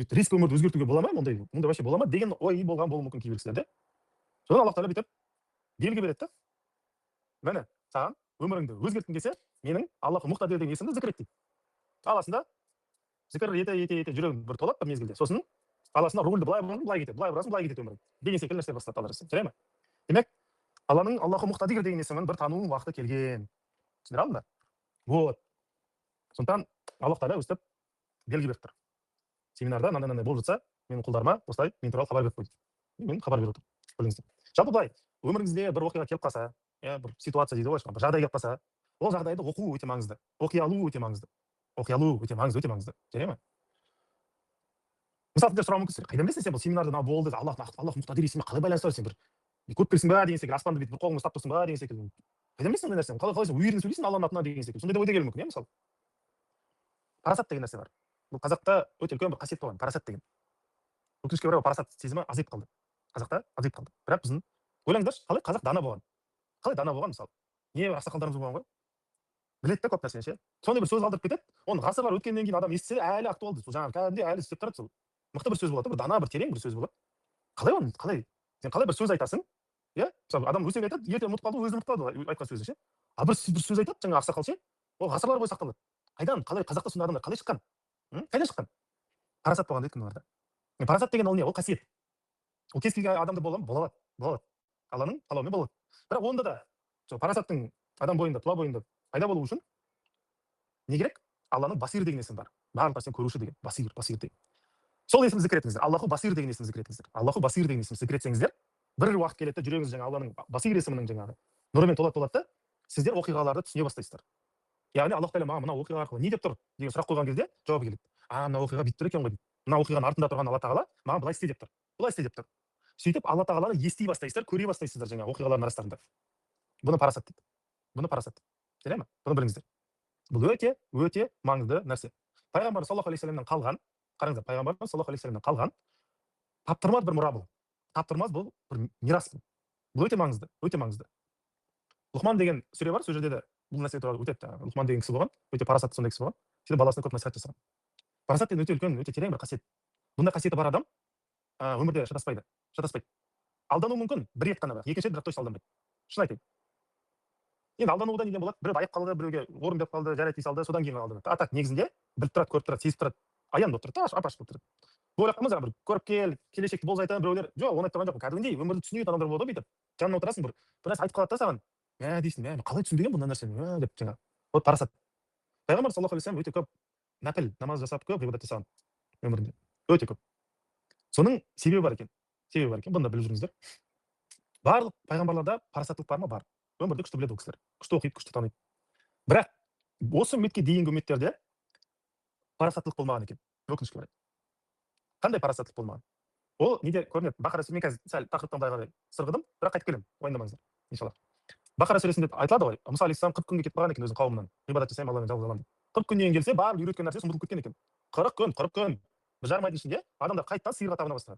Бүйтіп риск өмірді өзгертуге бола ма? Ондай вообще бола ма деген ой болған болуы мүмкін кейбір кісілерде. Содан Аллах тағала бүйтіп белгі береді да. Міне, саған өміріңді өзгерткің келсе, менің Аллаху мұқтадир деген есімді зікір ет дейді. Аласында зікір ете жүрегің бір толады бір мезгілде. Сосын аласында рульді былай бұрасың, былай кетеді, былай бұрасың, былай кетеді өмірің. Деген секілді нәрсе бастады Алла жазса. Жарай ма? Демек, Алланың Аллаху мұқтадир деген есімін бір тануың уақыты келген. Түсіндіре алдың ба? Вот. Сондықтан Аллах тағала өстіп белгі беріп тұр. Семинарда мынандай болып жатса, менің құлдарыма осылай мен туралы хабар беріп қойды. Мен хабар беріп отырмын. Біліңіздер. Жалпы былай, өміріңізде бір оқиға келіп қалса, бір ситуация дейді ғой, бір жағдай келіп қалса, ол жағдайды оқу өте маңызды. Оқи алу өте маңызды. Оқи алу өте маңызды, өте маңызды. Жарай ма? Мысалы, сіздер сұрауы мүмкінсіздер. Қайдан білесің сен бұл семинарда мына болды, Аллах мұқтадир есімі қалай байланысты бар сен бір көріпкелсің ба деген секілді, аспанды бүйтіп бір қолыңды ұстап тұрсың ба деген секілді. Қайдан білесің ондай нәрсені? Қалай сен уверен сөйлейсің Алланың атынан деген секілді. Сондай да ой келуі мүмкін, иә, мысалы. Парасат деген нәрсе бар. Бұл қазақта өте үлкен бір қасиет болған, парасат деген. Өкінішке орай парасат сезімі азайып қалды. Қазақта азайып қалды. Бірақ біздің ойлаңыздаршы, қалай қазақ дана болған? Қалай дана болған мысалы? Не ақсақалдарымыз болған ғой? Біледі да көп нәрсені ше. Сондай бір сөз қалдырып кетеді. Оны ғасырлар өткеннен кейін адам естісе әлі актуалды. Сол жаңағы кәдімгідей әлі істеп тұрады сол. Мықты бір сөз болады, бір дана, бір терең бір сөз болады. Қалай оны? Қалай? Сен қалай бір сөз айтасың? Иә? Мысалы адам өсек айтады, ертең ұмытып қалды, өзі ұмытып қалды айтқан сөзін ше. А бір сөз айтады жаңағы ақсақал ше. Ол ғасырлар бойы сақталады. Қайдан? Қалай қазақта сондай адамдар қалай шыққан? Қайдан шыққан? парасат болған дейді кімде парасат деген ол не, ол қасиет. Ол кез келген адамда бола ма? Бола алады. Алланың қалауымен болады. Бірақ онда да сол парасаттың адам бойында, тұла бойында пайда болу үшін не керек? Алланың басир деген есімі бар. Барлық нәрсені көруші деген. Басир деген. Сол есімді зікір етіңіздер. Аллаху басир деген есімді зікір етіңіздер. Аллаху басир деген есімді зікір етсеңіздер, бір уақыт келеді де жүрегіңіз жаңа Алланың басир есімінің жаңағы нұрымен толады да, сіздер оқиғаларды түсіне бастайсыздар. Яғни Аллах Тағала маған мына оқиға арқылы не деп тұр деген сұрақ қойған кезде жауабы келеді. Мына оқиға бүйтіп тұр екен ғой дейді. Мына оқиғаның артында тұрған Алла Тағала маған былай істе деп тұр. Былай істе деп тұр. Сөйтіп Алла Тағаланы ести бастайсыздар, көре бастайсыздар жаңағы оқиғалардың арасында. Бұны парасат дейді. Бұны парасат. Келе ме? Бұны біліңіздер. Бұл өте маңызды нәрсе. Пайғамбар саллаллаху алейхи вассаламнан қалған, қараңыздар, пайғамбар саллаллаху алейхи вассаламнан қалған таптырмас бір мұра бұл. Таптырмас бұл бір мирас бұл. Бұл өте маңызды, өте маңызды. Лұқман деген сүре бар, сол жерде де бұл нәрсе туралы өтеді. Лұқман деген кісі болған, өте парасатты сондай кісі болған. Сөйтіп баласына көп насихат жасаған. Парасат деген өте үлкен, өте терең бір қасиет. Бұндай қасиеті бар адам өмірде шатаспайды. Алдану мүмкін, бір рет қана бірақ, екінші рет бірақ точно алданбайды. Шын айтайын. Енді алданудан неден болады? Біреу байып қалды, біреуге орын беріп қалды, жарайды дей салды, содан кейін алданады. А так негізінде біліп тұрады, көріп тұрады, сезіп тұрады, аян болып тұрады, ап-ашық болып тұрады. Ойлап қалмаңыз, бір көріп келешекті болжайтын біреулер, жоқ, оны айтып тұрған жоқпын. Кәдімгідей өмірді түсінетін адамдар болады дейді. Жанына отырасың, бір нәрсе айтып қалады да саған. Дейсің, мен қалай түсінбеген бұндай нәрсені, деп жаңағы. Вот парасат. Пайғамбар саллаллаху алейхи вассалам өте көп нәпіл намаз жасап, көп ғибадат жасаған өмірінде. Өте көп. Соның себебі бар екен. Бұны да біліп жүріңіздер. Барлық пайғамбарларда парасаттылық бар ма? Бар. Өмірді күшті біледі ол кісілер. Күшті оқиды, күшті таниды. Бірақ осы үмметке дейінгі үмметтерде парасаттылық болмаған екен. Өкінішке орай. Қандай парасаттылық болмаған? Ол неде көрінеді? Бақара сүресінде, мен қазір сәл тақырыптан былай сырғыдым, бірақ қайтып келемін. Уайымдамаңыздар, иншалла. Бақара сүресінде айтылады ғой, Мұса алейхиссалам 40 күнге кетіп қалған екен өзінің қауымынан. Ғибадат жасаймын, Алламен жалғыз аламын. 40 күннен келсе, барлық үйреткен нәрсесі ұмытылып кеткен екен. 40 күн. Бір жарым айдың ішінде адамдар қайтадан сиырға табына бастаған.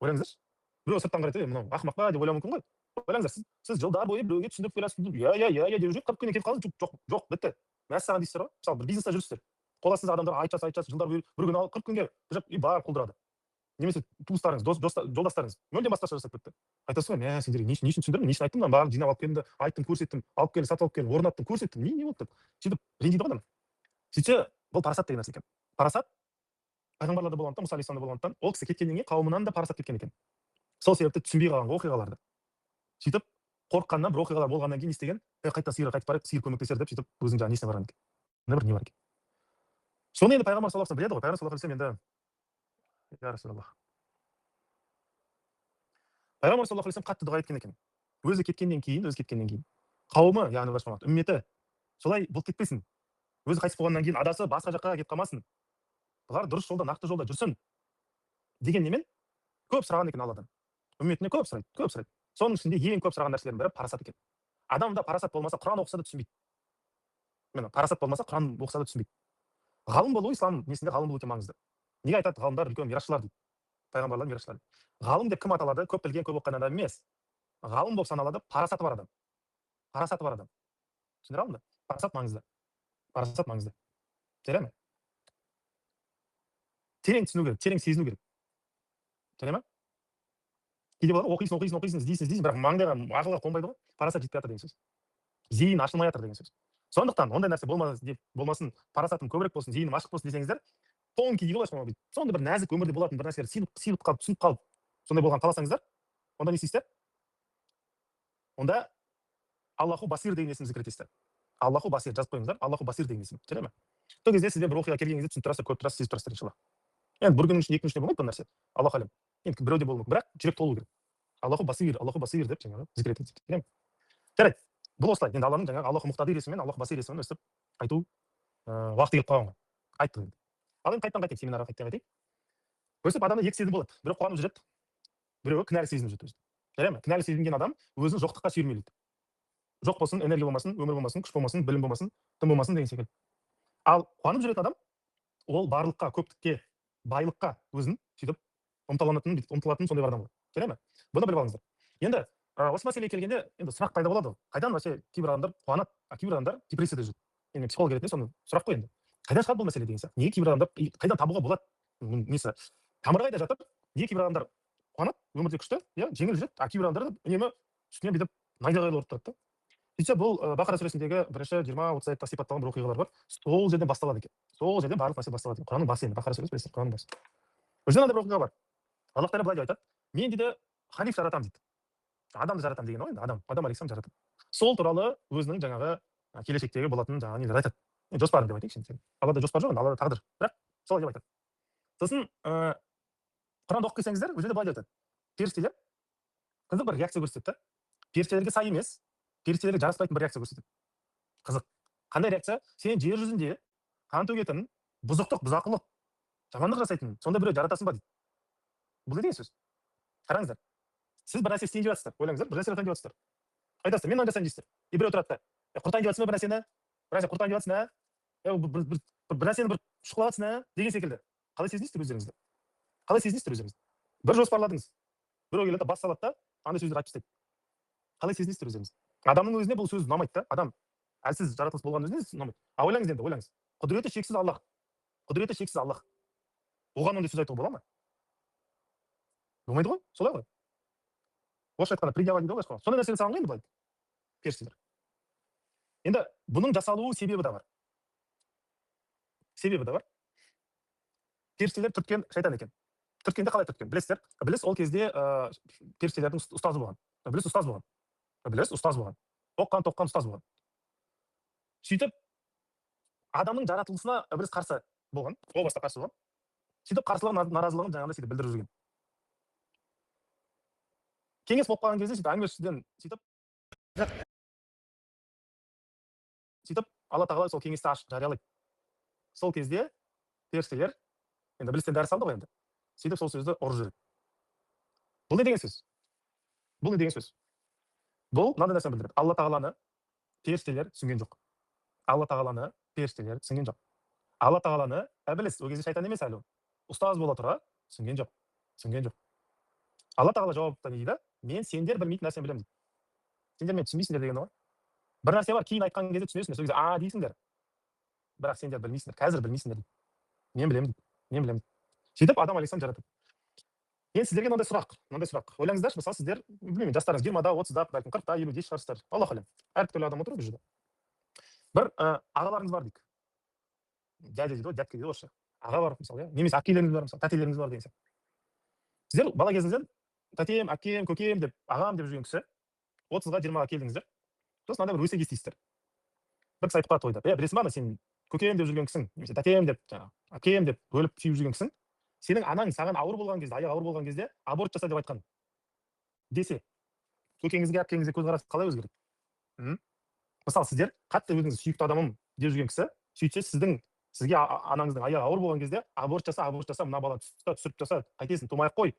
Ойлаңыздаршы. Біреу сырттан қарайды, мынау ақымақ па деп ойлауы мүмкін ғой. Ойлаңыздар, сіз жылдар бойы біреуге түсіндіріп келесіз, иә деп жүріп 40 күннен кетіп қалдыңыз, жоқ, бітті. Мәссаған дейсіздер ғой. Мысалы, бір бизнесте жүрсіздер. Қоластыңызда адамдар айтасыз, жылдар бойы бір күн алып 40 күнге барып құлдырады. Немесе туыстарыңыз, жолдастарыңыз мүлдем басқаша жасап кетті. Айтасыз ғой, мен сендерге не үшін түсіндірдім, не үшін айттым, мына бәрін жинап алып келдім, айттым, көрсеттім, алып келдім, сатып алып келдім, орнаттым, көрсеттім, не болды деп. Сөйтіп ренжиді ғой адам. Сөйтсе, бұл парасат деген нәрсе екен. Парасат пайғамбарларда болғандықтан, Мұса алейхиссаламда болғандықтан, ол кісі кеткеннен кейін қауымынан да парасат кеткен екен. Сол себепті түсінбей қалған оқиғаларды. Сөйтіп қорыққаннан бір оқиғалар болғаннан кейін не істеген? Қайтадан сиырға қайтып барып, сиыр көмектесер деп сөйтіп өзінің жаңағы несіне барған екен. Бір не бар екен. Соны енді пайғамбар саллаллаху алейхи вассалам біледі ғой. Пайғамбар саллаллаху алейхи вассалам енді я Расулаллах. Пайғамбар саллаллаху алейхи вассалам қатты дұға еткен екен. Өзі кеткеннен кейін қауымы, яғни үмметі солай болып кетпесін. Өзі қайтыс болғаннан кейін адасы басқа жаққа кетіп қалмасын. Бұлар дұрыс жолда, нақты жолда жүрсін деген немен көп сұраған екен Алладан. Үмметіне көп сұрайды. Соның ішінде ең көп сұраған нәрселердің бірі парасат екен. Адамда парасат болмаса, Құран оқыса да түсінбейді. Парасат болмаса, Құран оқыса да түсінбейді. Ғалым болу ислам несінде ғалым болу өте маңызды. Неге айтады ғалымдар үлкен мирасшылар дейді. Пайғамбарлар мирасшылар. Ғалым деп кім аталады? Көп білген, көп оқыған адам емес. Ғалым болып саналады парасаты бар адам. Түсіндіре алдым ба? Парасат маңызды. Тере ме? Терең түсіну керек, терең сезіну керек. Тере ме? Кейде болады, оқисың, іздейсің, бірақ маңдайға ақылға қонбайды ғой. Парасат жетпей жатыр деген сөз. Зейін ашылмай жатыр деген сөз. Сондықтан ондай нәрсе болмасын, парасатым көбірек болсын, зейінім ашық болсын десеңіздер, тонкий дейді ғой, сондай бір нәзік өмірде болатын бір нәрселер сыйлып қалып, түсініп қалып, сондай болған қаласаңыздар, онда не істейсіздер? Онда Аллаху басир деген есімді зікір етесіздер. Аллаху басир жазып қойыңыздар, Аллаху басир деген есім. Тере ме? Сол кезде сізде бір оқиға келгеніңізде түсініп тұрасыздар, көріп тұрасыз, сезіп тұрасыздар иншалла. Енді бір күннің ішінде, екі күннің ішінде болмайды бұл нәрсе. Аллах әлем. Енді біреуде болуы мүмкін, бірақ жүрек толу керек. Аллаху басир деп жаңағы зікір етіңіз. Тере ме? Жарайды. Бұл осылай. Енді Алланың жаңағы Аллаху мұқтадир есімімен Аллаху басир есімін өстіп айту уақыты келіп қалған ғой. Айттық енді. Ал енді қайтадан семинарға қайтайық. Өстіп адамда екі сезім болады. Біреу қуанып жүреді, біреуі кінәлі сезініп жүреді. Жарайды ма? Кінәлі сезінген адам өзін жоқтыққа сүйірмелейді. Жоқ болсын, энергия болмасын, өмір болмасын, күш болмасын, білім болмасын, тым болмасын деген секілді. Ал қуанып жүретін адам ол барлыққа, көптікке, байлыққа өзін сөйтіп ұмтылатын сондай бір адам ғой. Жарайды ма? Бұны біліп алыңыздар. Енді осы мәселеге келгенде енді сұрақ пайда болады. Қайдан вообще кейбір адамдар қуанады, а кейбір адамдар депрессияда жүреді. Енді психолог ретінде соны сұрақ қой енді. Қайдан шығады бұл мәселе деген сияқты? Неге кейбір адамдар қайдан табуға болады? Несі? Тамыры қайда жатыр? Неге кейбір адамдар қуанады, өмірде күшті, иә, жеңіл жүреді, а кейбір адамдар үнемі үстіне бүйтіп найзағайлы ұрып тұрады да. Сөйтсе бұл Бақара сүресіндегі бірінші 20-30 аятта сипатталған бір оқиғалар бар. Сол жерден басталады екен. Сол жерден барлық нәрсе басталады екен. Құранның басы енді Бақара сүресі білесіз, Құранның басы. Бұл жерде бір оқиға бар. Аллах Тағала былай деп айтады: "Мен дейді халиф жаратамын" дейді. Адамды жаратамын деген ғой енді, адам алейхиссалам жаратады. Сол туралы өзінің жаңағы келешектегі болатын жаңағы нелер айтады. Жоспарын деп айтайықшы енді. Аллада жоспар жоқ, Аллада тағдыр. Бірақ солай деп айтады. Сосын Құранды оқып келсеңіздер, ол жерде былай деп айтады: періштелер қызық бір реакция көрсетеді да. Періштелерге сай емес, періштелерге жараспайтын бір реакция көрсетеді. Қызық. Қандай реакция? Сен жер жүзінде қан төгетін, бұзықтық, бұзақылық, жамандық жасайтын сондай біреу жаратасың ба дейді. Бұл не деген сөз? Қараңыздар. Сіз бір нәрсе істейін деп жатсыздар. Ойлаңыздар, бір нәрсе жасайын деп жатсыздар. Айтасыздар, мен мынаны жасайын дейсіздер. И біреу тұрады да: құртайын деп жатсың ба бір нәрсені? Бір нәрсе құртайын деп жатсың, бір нәрсені бір шұқылап жатсың, деген секілді. Қалай сезінесіздер өздеріңізді? Қалай сезінесіздер өздеріңізді? Бір жоспарладыңыз. Біреу келеді, бас салады да, андай сөздер айтып тастайды. Қалай сезінесіздер өздеріңізді? Адамның өзіне бұл сөз ұнамайды да. Адам әлсіз жаратылыс болған өзіне ұнамайды. Ойлаңыз енді, ойлаңыз. Құдіреті шексіз Аллах. Құдіреті шексіз Аллах. Оған ондай сөз айтуға бола ма? Болмайды ғой, солай ғой. Орысша айтқанда предъява дейді ғой, орысша. Сондай нәрсені саған ғой енді былай. Періштелер. Енді бұның жасалу себебі де бар. Себебі де бар. Періштелер түрткен шайтан екен. Түрткенде қалай түрткен? Білесіздер? Ібліс ол кезде періштелердің ұстазы болған. Ібліс ұстаз болған. Ібліс ұстаз болған. Оққан ұстаз болған. Сөйтіп адамның жаратылысына Ібліс қарсы болған. О баста қарсы болған. Сөйтіп қарсылығын, наразылығын жаңағыдай сөйтіп білдіріп жүрген. Кеңес болып қалған кезде сөйтіп әңгімешіден сөйтіп Алла Тағала сол кеңесті ашып жариялайды. Сол кезде періштелер енді Іблістен дәріс алды ғой енді. Сөйтіп сол сөзді ұрып жүреді. Бұл не деген сөз? Бұл не деген сөз? Бұл мынандай нәрсені білдіреді. Алла Тағаланы періштелер түсінген жоқ. Алла Тағаланы періштелер түсінген жоқ. Алла Тағаланы Ібліс, ол кезде шайтан емес әлі, ұстаз бола тұра түсінген жоқ. Түсінген жоқ. Алла Тағала жауапта не дейді? Мен сендер білмейтін нәрсені білемін дейді. Сендер мені түсінбейсіңдер дегені ғой. Бір нәрсе бар, кейін айтқан кезде түсінесіңдер. Сол кезде дейсіңдер. Бірақ сендер білмейсіңдер, қазір білмейсіңдер дейді. Мен білемін дейді. Мен білемін. Сөйтіп Адам алейхиссалам жаратады. Енді сіздерге мынандай сұрақ. Ойлаңыздаршы, мысалы сіздер, білмеймін, жастарыңыз 20-да, 30-да, бәлкім 40-да, 50-де шығарсыздар. Аллах алем. Әртүрлі адам отыр бұл жерде. Бір ағаларыңыз бар дейік. Дядя дейді ғой, дядка дейді орысша. Аға бар мысалы, иә. Немесе әпкелеріңіз бар мысалы, тәтелеріңіз бар деген сияқты. Сіздер бала кезіңізден тәтем, әпкем, көкем деп, ағам деп жүрген кісі 30-ға, 20-ға келдіңіздер. Сосын андай бір өсек естисіздер. Бір кісі айтып қалады тойда: білесің ба, сен көкем деп жүрген кісің, немесе тәтем деп, әкем деп бөліп сүйіп жүрген кісің, сенің анаң саған ауыр болған кезде, аяғы ауыр болған кезде аборт жаса деп айтқан десе, көкеңізге, әпкеңізге көзқарас қалай өзгереді? Мысалы, сіздер қатты өзіңіз сүйікті адамым деп жүрген кісі, сөйтсе сізге анаңыздың аяғы ауыр болған кезде аборт жаса, мына баланы түсіріп тастаса, қайтесің, тумай-ақ қой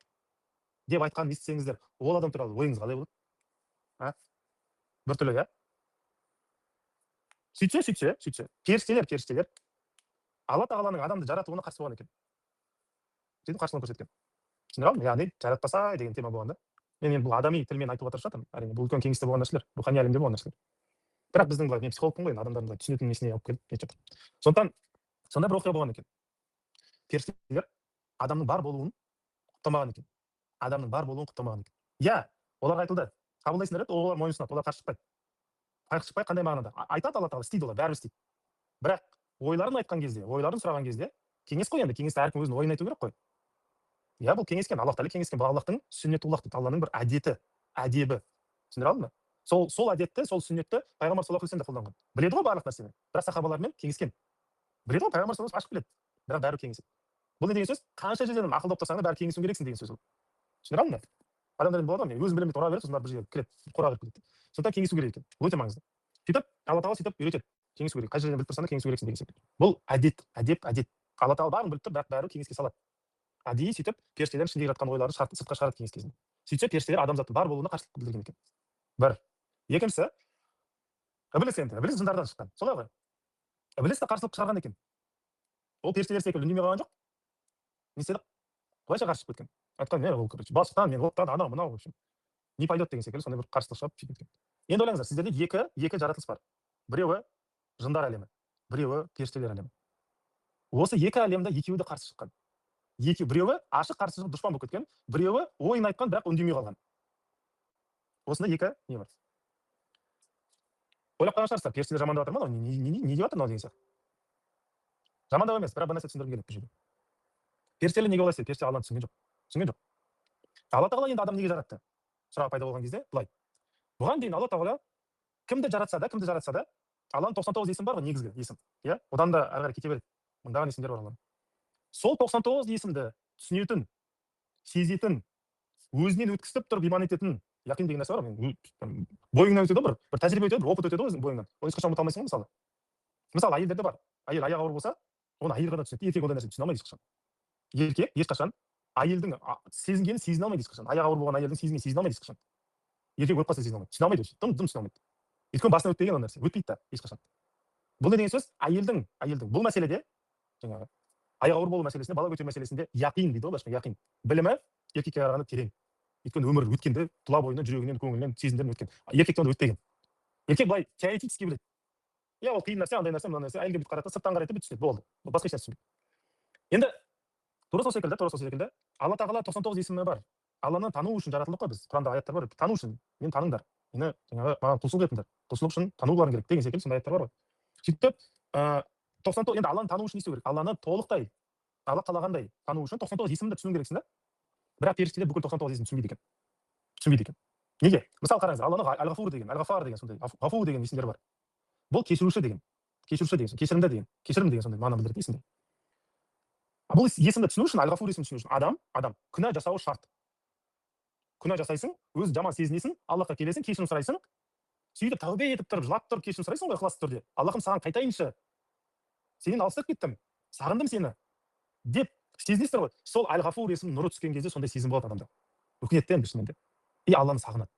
деп айтқанын естісеңіздер, ол адам туралы ойыңыз қалай болады? Біртүрлі, иә? Сөйтсе, періштелер Алла Тағаланың адамды жаратуына қарсы болған екен. Сөйтіп қарсылығын көрсеткен. Түсіндіре алдым? Яғни жаратпаса деген тема болған да. Мен бұл адами тілмен айтуға тырысып жатырмын. Әрине, бұл үлкен кеңесте болған нәрселер, рухани әлемде болған нәрселер. Бірақ біздің былай, мен психологпын ғой, адамдардың былай түсінетін несіне алып келіп кетіп жатыр. Сондықтан сондай бір оқиға болған екен. Періштелер адамның бар болуын құптамаған екен. Иә, оларға айтылды. Қабылдайсыңдар еді, олар мойынсұнады, олар қарсы шықпайды. Қарсы шықпай қандай мағынада? Айтады Алла Тағала, істейді олар, бәрібір істейді. Бірақ ойларын айтқан кезде, ойларын сұраған кезде, кеңес қой енді, кеңесте әркім өзінің ойын айту керек қой. Иә, бұл кеңескен, Аллах Тағала кеңескен, бұл Аллахтың сүннетуллах дейді, Алланың бір әдеті, әдебі. Түсіндіре алдым ба? Сол әдетті, сол сүннетті пайғамбар саллаллаху алейхи вассалам да қолданған. Біледі ғой барлық нәрсені. Бірақ сахабалармен кеңескен. Біледі ғой, пайғамбар саллаллаху алейхи ашып біледі. Бірақ бәрібір кеңеседі. Бұл не деген сөз? Қанша жерден ақылды болып тұрсаң да бәрі кеңесуің керексің деген сөз ол. Түсіндіре алдым ба? Адамдар болады ғой, өзін білмейді, ұра береді, сосын бір жерге кіреді, қораға кіріп кетеді. Сондықтан кеңесу керек екен. Бұл өте маңызды. Сөйтіп Алла Тағала сөйтіп үйретеді. Кеңесу керек. Қай жерден біліп тұрсаң да кеңесу керексің деген секілді. Бұл әдет. Алла Тағала бәрін біліп тұр, бірақ бәрі кеңеске салады. Әдейі сөйтіп періштелер ішіндегі жатқан ойларын сыртқа шығарады кеңес кезінде. Сөйтсе періштелер адамзаттың бар болуына қарсылық білдірген екен. Бір. Екіншісі, Ібліс жындардан шыққан. Солай ғой. Ібліс те қарсылық шығарған екен. Ол періштелер секілді үндемей қалған жоқ. Не істеді? Қалайша қарсы шығып кеткен? Айтқан, ол короче, балшықтан мен оттан анау мынау, в общем, не пойдет деген секілді, сондай бір қарсылық шығарып сөйтіп кеткен. Енді ойлаңыздар, сіздерде екі жаратылыс бар. Біреуі жындар әлемі, біреуі періштелер әлемі. Осы екі әлемде екеуі де қарсы шыққан. Біреуі ашық қарсы шығып дұшпан болып кеткен, біреуі ойын айтқан, бірақ үндемей қалған. Осында екі не бар. Ойлап қалған шығарсыздар, періштелер жамандап жатыр ма? Не деп жатыр мынау деген сияқты. Жамандау емес, бірақ бір нәрсе түсіндіргім келеді бұл жерде. періштелер неге олай істеді? Періште Алланы түсінген жоқ. Түсінген жоқ. Алла тағала енді адам неге жаратты? Сұрақ пайда болған кезде былай. Бұған дейін Алла тағала кімді жаратса да, Алланың 99 есім бар ғой, негізгі есім. Иә? Одан да ары қарай кете береді. Мыңдаған есімдер бар Алланың. Сол 99 есімді түсінетін, сезетін, өзінен өткізіп тұрып иман ететін яқин деген нәрсе бар ғой. Бойыңнан өтеді бір тәжірибе өтеді, опыт өтеді ғой бойыңнан. Оны ешқашан ұмыта алмайсың ғой мысалы. Мысалы әйелдерде бар. Әйел аяғы ауыр болса, оны әйел ғана түсінеді. Еркек ондай нәрсені түсіне алмайды ешқашан. Еркек ешқашан әйелдің сезінгенін сезіне алмайды ешқашан. Аяғы ауыр болған әйелдің сезінгенін сезіне алмайды ешқашан. Еркек өліп қалса сезіне алмайды. Түсіне алмайды. Дым түсіне алмайды. Өйткені басына өтпеген ол нәрсе. Өтпейді да ешқашан. Бұл не деген сөз? Әйелдің бұл мәселеде жаңағы аяғы ауыр болу мәселесінде, бала көтеру мәселесінде яқин дейді ғой, былайша яқин. Білімі еркекке қарағанда терең. Өйткені өмір өткенде, тұла бойынан, жүрегінен, көңілінен, сезімдерінен өткен. Еркекте онда өтпеген. Еркек былай теоретически біледі. Иә, ол қиын нәрсе, андай нәрсе, мына нәрсе, әйелге бүйтіп қарады, сырттан қарайды, бүйтіп түсінеді, болды. Басқа еш нәрсе түсінбейді. Енді тура сол секілді, Алла тағала 99 есімі бар. Алланы тану үшін жаратылдық қой біз. Құранда аяттар бар. Тану үшін мені таныңдар. Мені жаңағы маған құлшылық етіңдер. Құлшылық үшін тануларың керек деген секілді сондай аяттар бар ғой. Сөйтіп 99 енді Алланы тану үшін не істеу керек? Алланы толықтай, Алла қалағандай тану үшін 99 есімді түсіну керексің да. Бірақ періштелер бүкіл 99 есімді түсінбейді екен. Неге? Мысалы қараңыз, Алланы Әл-Ғафур деген, Әл-Ғафар деген сондай, ғафу деген есімдер бар. Бұл кешіруші деген, кешірімді деген, кешірім деген сондай мағына білдіретін есімдер. Бұл есімді түсіну үшін, Әл-Ғафур есімді түсіну үшін адам күнә жасауы шарт. Күнә жасайсың, өзі жаман сезінесің, Аллахқа келесің, кешірім сұрайсың, сөйтіп тәубе етіп тұрып, жылап тұрып кешірім сұрайсың ғой ықыласты түрде. Аллахым саған қайтайыншы, сенен алыстап кеттім, сағындым сені деп сезінесіздер ғой. Сол Әл-Ғафур есімінің нұры түскен кезде сондай сезім болады адамда. Өкінеді енді шынымен де. И Алланы сағынады.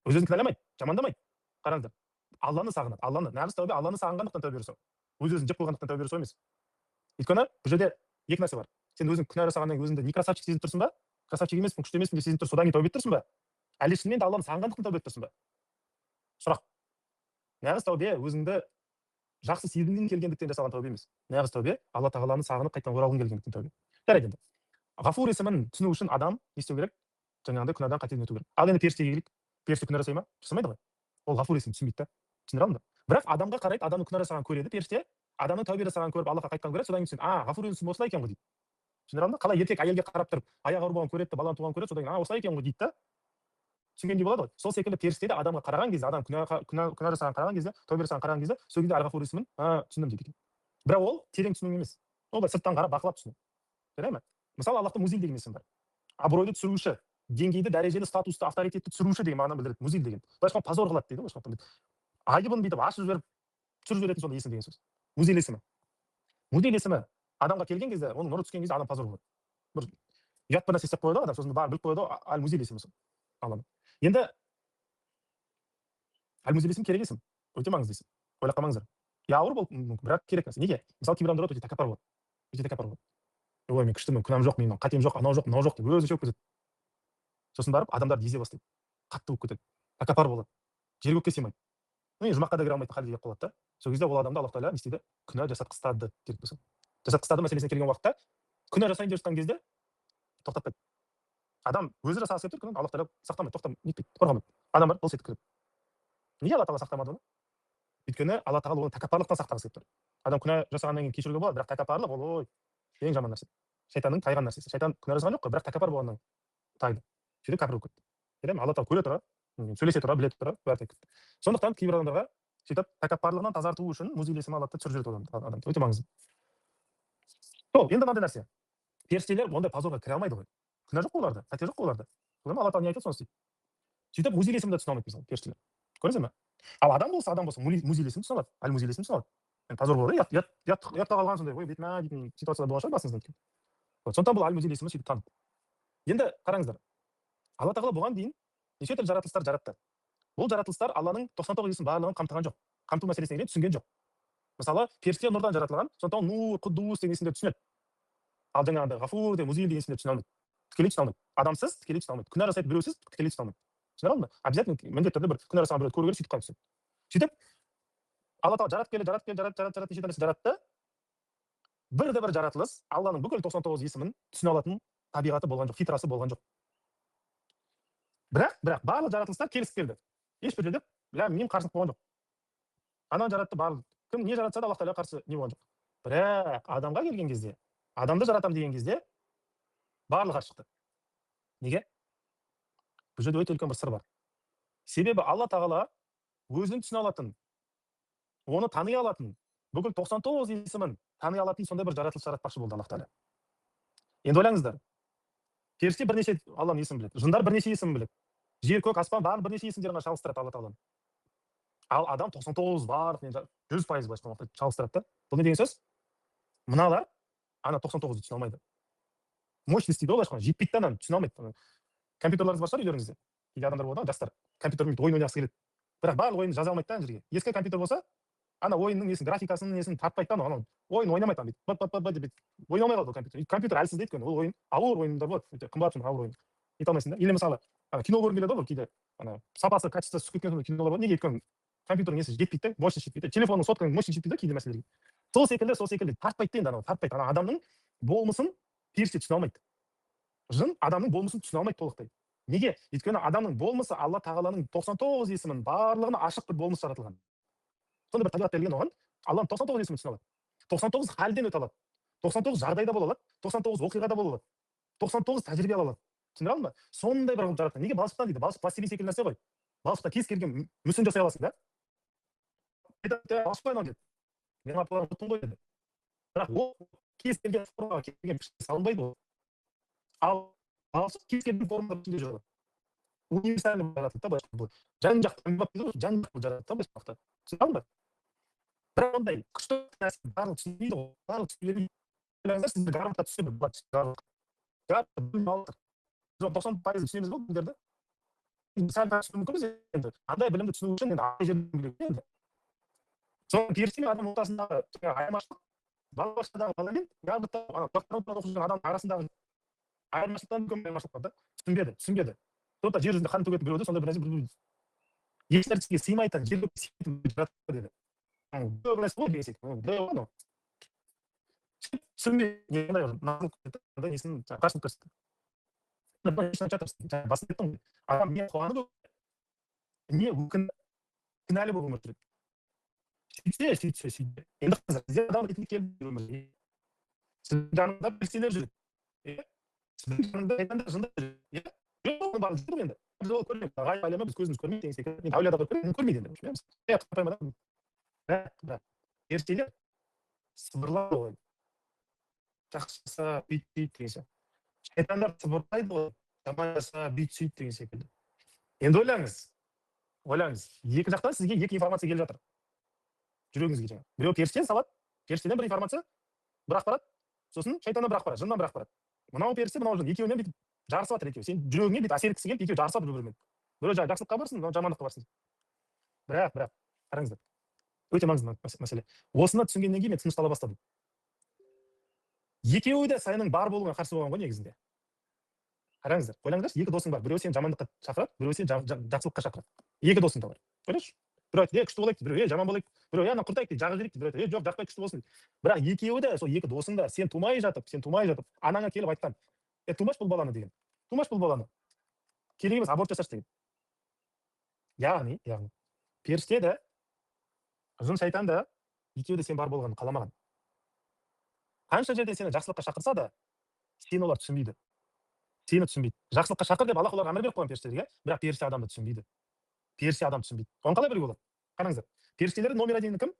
Өз-өзін кінәламайды, жамандамайды. Қараңыздар. Алланы сағынады. Нағыз тәубе Алланы сағынғандықтан тәубе жасау. Өз-өзін жеп қойғандықтан тәубе жасау емес. Өйткені бұл жерде екі нәрсе бар. Сен өзің күнә жасағаннан кейін өзіңді не красавчик сезініп тұрсың ба? Красавчик емеспін, күшті емеспін деп сезініп тұрсың, содан кейін тәубе етіп тұрсың ба? Әлде шынымен де Алланы сағынғандықтан тәубе етіп тұрсың ба? Сұрақ. Нағыз тәубе өзіңді жақсы сезінгің келгендіктен жасалған тәубе емес. Нағыз тәубе Алла тағаланы сағынып қайтадан оралғың келгендіктен тәубе. Жарайды енді. Ғафур есімін түсіну үшін адам не істеу керек? Жаңағыдай күнәдан қайтадан өту керек. Ал енді періштеге келейік. Періште күнә жасай ма? Жасамайды ғой. Ол ғафур есімін түсінбейді да. Түсіндіре алдым ба? Бірақ адамға қарайды, адамның күнә жасағанын көреді, періште адамның тәубе жасағанын көріп Аллахқа қайтқанын көреді, содан кейін түсінеді, ғафур есім осылай екен ғой дейді. Түсіндіре алдым ба? Қалай еркек әйелге қарап тұрып, аяғы ауыр болған көреді, баланы туған көреді, содан кейін осылай екен ғой дейді да. Түсінгендей болады ғой. Сол секілді періште де адамға қараған кезде, адам күнә жасаған қараған кезде, тәубе жасаған қараған кезде, сол кезде Әл-Ғафур есімін түсіндім дейді екен. Бірақ ол терең түсіну емес. Ол сырттан қарап бақылап түсіну. Жарай ма? Мысалы Аллахта Музил деген есім бар. Абыройды түсіруші, деңгейді, дәрежелі, статусты, авторитетті түсіруші деген мағына білдіреді. Музил деген. Былайша позор қылады дейді ғой. Айыбын бүйтіп ашып жіберіп түсіріп жіберетін сондай есім деген сөз. Музил есімі. Музил есімі адамға келген кезде, оның нұры түскен кезде адам позор болады. Бір ұят бір нәрсе істеп қояды адам, сосын барып біліп қояды ғой, Әл-Музил есімі сол. Алланың. Енді Әл-Музил есім керек есім. Өте маңызды есім. Ойлап қалмаңыздар. Ауыр болып мүмкін, бірақ керек нәрсе. Неге? Мысалы кейбір адамдар өте тәкаппар болады. Өте тәкаппар болады. Ой, мен күштімін, күнәм жоқ, менің қатем жоқ, анау жоқ, мынау жоқ деп өзінше болып кетеді. Сосын барып адамдарды езе бастайды. Қатты болып кетеді. Тәкаппар болады. Жер көкке сыймайды. Жұмаққа да кіре алмайтын халге келіп қалады да. Сол кезде ол адамды Аллах тағала не істейді? Күнә жасатқызады керек болса. Жасатқызады мәселесіне келген уақытта күнә жасайын деп жатқан кезде тоқтатпайды. Адам өзі жасағысы келіп тұр, Аллах тағала сақтамайды, нетпейді, қорғамайды. Адам бар, былс етіп кіреді. Неге Алла тағала сақтамады оны? Өйткені Алла тағала оны тәкаппарлықтан сақтағысы келіп тұр. Адам күнә жасағаннан кейін кешіруге болады, бірақ тәкаппарлық ол ең жаман нәрсе. Шайтанның тайған нәрсесі. Шайтан күнә жасаған жоқ қой, бірақ тәкаппар болғаннан тайды. Сөйтіп кәпір болып кетті. Келем, Алла тағала көре тұра, сөйлесе тұра, біле тұра, бәрі кетті. Сондықтан кейбір адамдарға сөйтіп тәкаппарлығынан тазарту үшін Музил есімі Аллахты түсіріп жібереді адам. Өте маңызды. Сол, енді мынандай нәрсе. Періштелер ондай позорға кіре алмайды ғой. Күнә жоқ оларда, қате жоқ оларда. Содан Алла тағала не айтады, соны істейді. Сөйтіп Музил есімді түсіне алмайды мысалы періштелер. Көрдіңіздер ме? Ал адам болса Музил есімді түсіне алады, Әл-Музил есімді түсіне алады. Позор болады, ұятқа қалған сондай, ой, бетіме дейтін ситуациялар болған шығар басыңыздан өткен. Сондықтан бұл Әл-Музил есімі сөйтіп танып. Енді қараңыздар. Алла тағала бұған дейін неше түрлі жаратылыстар жаратты. Бұл жаратылыстар Алланың 99 есімін барлығын қамтыған жоқ. Қамту мәселесіне келген түсінген жоқ. Мысалы, періште нұрдан жаратылған, сондықтан Нур, Құддус деген есімдерді түсінеді. Ал жаңағыдай Ғафур деген, Музил деген есімдерді түсіне алмайды. Тікелей түсіне алмайды. Адамсыз тікелей түсіне алмайды. Күнә жасайтын біреусіз тікелей түсіне алмайды. Түсіне алдың ба? Обязательно міндетті түрде бір күнә жасаған біреуді көру керек, сөйтіп қана түсінеді. Сөйтіп Алла тағала жаратып неше нәрсе жаратты. Бір жаратылыс Алланың бүкіл 99 есімін түсіне алатын табиғаты болған жоқ, фитрасы болған жоқ. Бірақ барлық жаратылыстар келісіп келді. Ешбір жерде мен қарсылық болған жоқ. Ананы жаратты барлық. Кім не жаратса да Аллах тағала қарсы не болған жоқ. Бірақ адамға келген кезде, адамды жаратам деген кезде барлығы шықты. Неге? Бұл жерде өте үлкен бір сыр бар. Себебі Алла тағала өзін түсіне алатын, оны тани алатын, бүкіл 99 есімін тани алатын сондай бір жаратылыс жаратпақшы болды Аллах тағала. Енді ойлаңыздар, періште бірнеше Алланың есімін біледі, жындар бірнеше есімін біледі, жер көк аспан барлық бірнеше есімдерін шалыстырады Алла тағаланы. Ал адам 99 барлық 100% былайша шалыстырады да. Бұл не деген сөз? Мыналар ана 99-ды түсіне алмайды. Мощность дейді ғой былайша жетпейді да, ананы түсіне алмайды. Компьютерлеріңіз бар шығар үйлеріңізде. Кейде адамдар болады, жастар компьютермен ойын ойнағысы келеді. Бірақ барлық ойынды жаза алмайды да ана жерге. Ескі компьютер болса, ана ойынның несін, графикасын несін тартпайды да, анау ойын ойнамайды там бүйтіп деп ойнамай қалды компьютер. Компьютер әлсіз дейді өйткені ол ойын ауыр ойындар болады, өте қымбат ауыр ойын. Ете алмайсың да. Или мысалы, кино көргің келеді ғой кейде. Ана сапасы, качествосы түсіп кеткен кинолар бар. Неге? Өйткені компьютердің несі жетпейді да, мощность жетпейді. Телефонның сотканың мощность жетпейді да кейде мәселелерге. Сол секілді тартпайды да енді анау, тартпайды. Ана адамның болмысын періште түсіне алмайды. Жын адамның болмысын түсіне алмайды толықтай. Неге? Өйткені адамның болмысы Алла тағаланың 99 есімін барлығына ашық бір болмыс жаратылған. Сонда бір табиғат берілген оған, Алланың 99 есімін түсіне алады. 99 халден өте алады. 99 жағдайда бола алады, 99 оқиғада бола алады. 99 тәжірибе ала алады. Түсіндіре алдың ба? Сондай бір қылып жаратқан. Неге балшықтан дейді? Балшық пластилин секілді нәрсе ғой. Балшықта кез келген мүсін жасай аласың да. Балшық қой анау деді. Мен апаларым ұттым ғой деді. Бірақ ол кез келген формаға келген салынбайды ол. Ал балшық кез келген формада ішінде жүреді. Универсальный жаратылды да былайша. Жан-жақты жан-жақты жаратылды да былайша. Түсіндіре алдың ба? Бірақ ондай күшті нәрсе барлық түсінбейді ғой. Барлық түсінбейді. Сіздер гарвардқа түссе гарвард 90% түсінеміз ғой біздерді. Сәл түсіну мүмкінбіз енді. Андай білімді түсіну үшін енді ай жерден білу енді. Соның періште мен адам ортасындағы айырмашылық, балабақшадағы бала мен гарвардта докторантурада оқып жүрген адамның арасындағы айырмашылықтан үлкен айырмашылық бар да. Түсінбеді. Сондықтан жер жүзінде қан төгетін біреуді сондай бір нәрсе білмейді. Еш нәрсеге сыймайтын, жерге сыймайтын жаратты деді. Бір нәрсе ғой деген секілді. Былай ғой анау. Түсінбей несін қарсылық көрсетті. Басында айттым ғой, адам не қуанып, не кінәлі болып өмір сүреді. Сөйтсе. Енді сіздер адам ретінде келіп өмірге. Сіздің жаныңда періштелер жүреді. Сіздің жаныңда шайтандар, жындар жүреді. Оның барлығы жүрді енді. Біз ол көрмейміз. Ғайып әлемі біз көзіміз көрмейді деген секілді. Енді әулие адамдар көрмейді енді. Бірақ періштелер сыбырлайды ғой. Жақсы жаса, бүйтіп деген сияқты. Шайтандар сыбырлайды ғой, жаман жаса, бүйтіп сөйтіп деген секілді. Енді ойлаңыз. Екі жақтан сізге екі информация келіп жатыр. Жүрегіңізге жаңа. Біреу періштен салады, періштеден бір информация, бір ақпарат, сосын шайтаннан бір ақпарат, жыннан бір ақпарат. Мынау періште, мынау жын, екеуінен бүйтіп жарысып жатыр екеуі. Сен жүрегіңе бүйтіп әсер еткісі келіп, екеуі жарысып бір-бірімен. Біреу жақсылыққа барсын, мынау жамандыққа барсын. Бірақ қараңыздар. Өте маңызды мәселе. Осыны түсінгеннен кейін мен тыныштала бастадым. Екеуі де сенің бар болуыңа қарсы болған ғой негізінде. Қараңыздар, ойлаңыздаршы, екі досың бар. Біреу сені жамандыққа шақырады, біреу сені жақсылыққа шақырады. Екі досың да бар. Ойлашы. Біреу айтты, күшті болайық, біреу жаман болайық, біреу ана құртайық дейді, жағы жіберейік дейді, біреу жоқ, жақпай күшті болсын дейді. Бірақ екеуі де сол екі досың да сен тумай жатып, анаңа келіп айтқан, тумашы бұл баланы деген. Тумашы бұл баланы. Керек емес, аборт жасашы деген. Яғни, періште де, жын шайтан да екеуі де сен бар болғанын қаламаған. Қанша жерден сені жақсылыққа шақырса да, сені олар түсінбейді. Жақсылыққа шақыр деп Аллах оларға әмір беріп қойған періштелерге, бірақ періште адамды түсінбейді. Періште адам түсінбейді. Оны қалай білуге болады? Қараңыздар. Періштелердің номер 1 кім?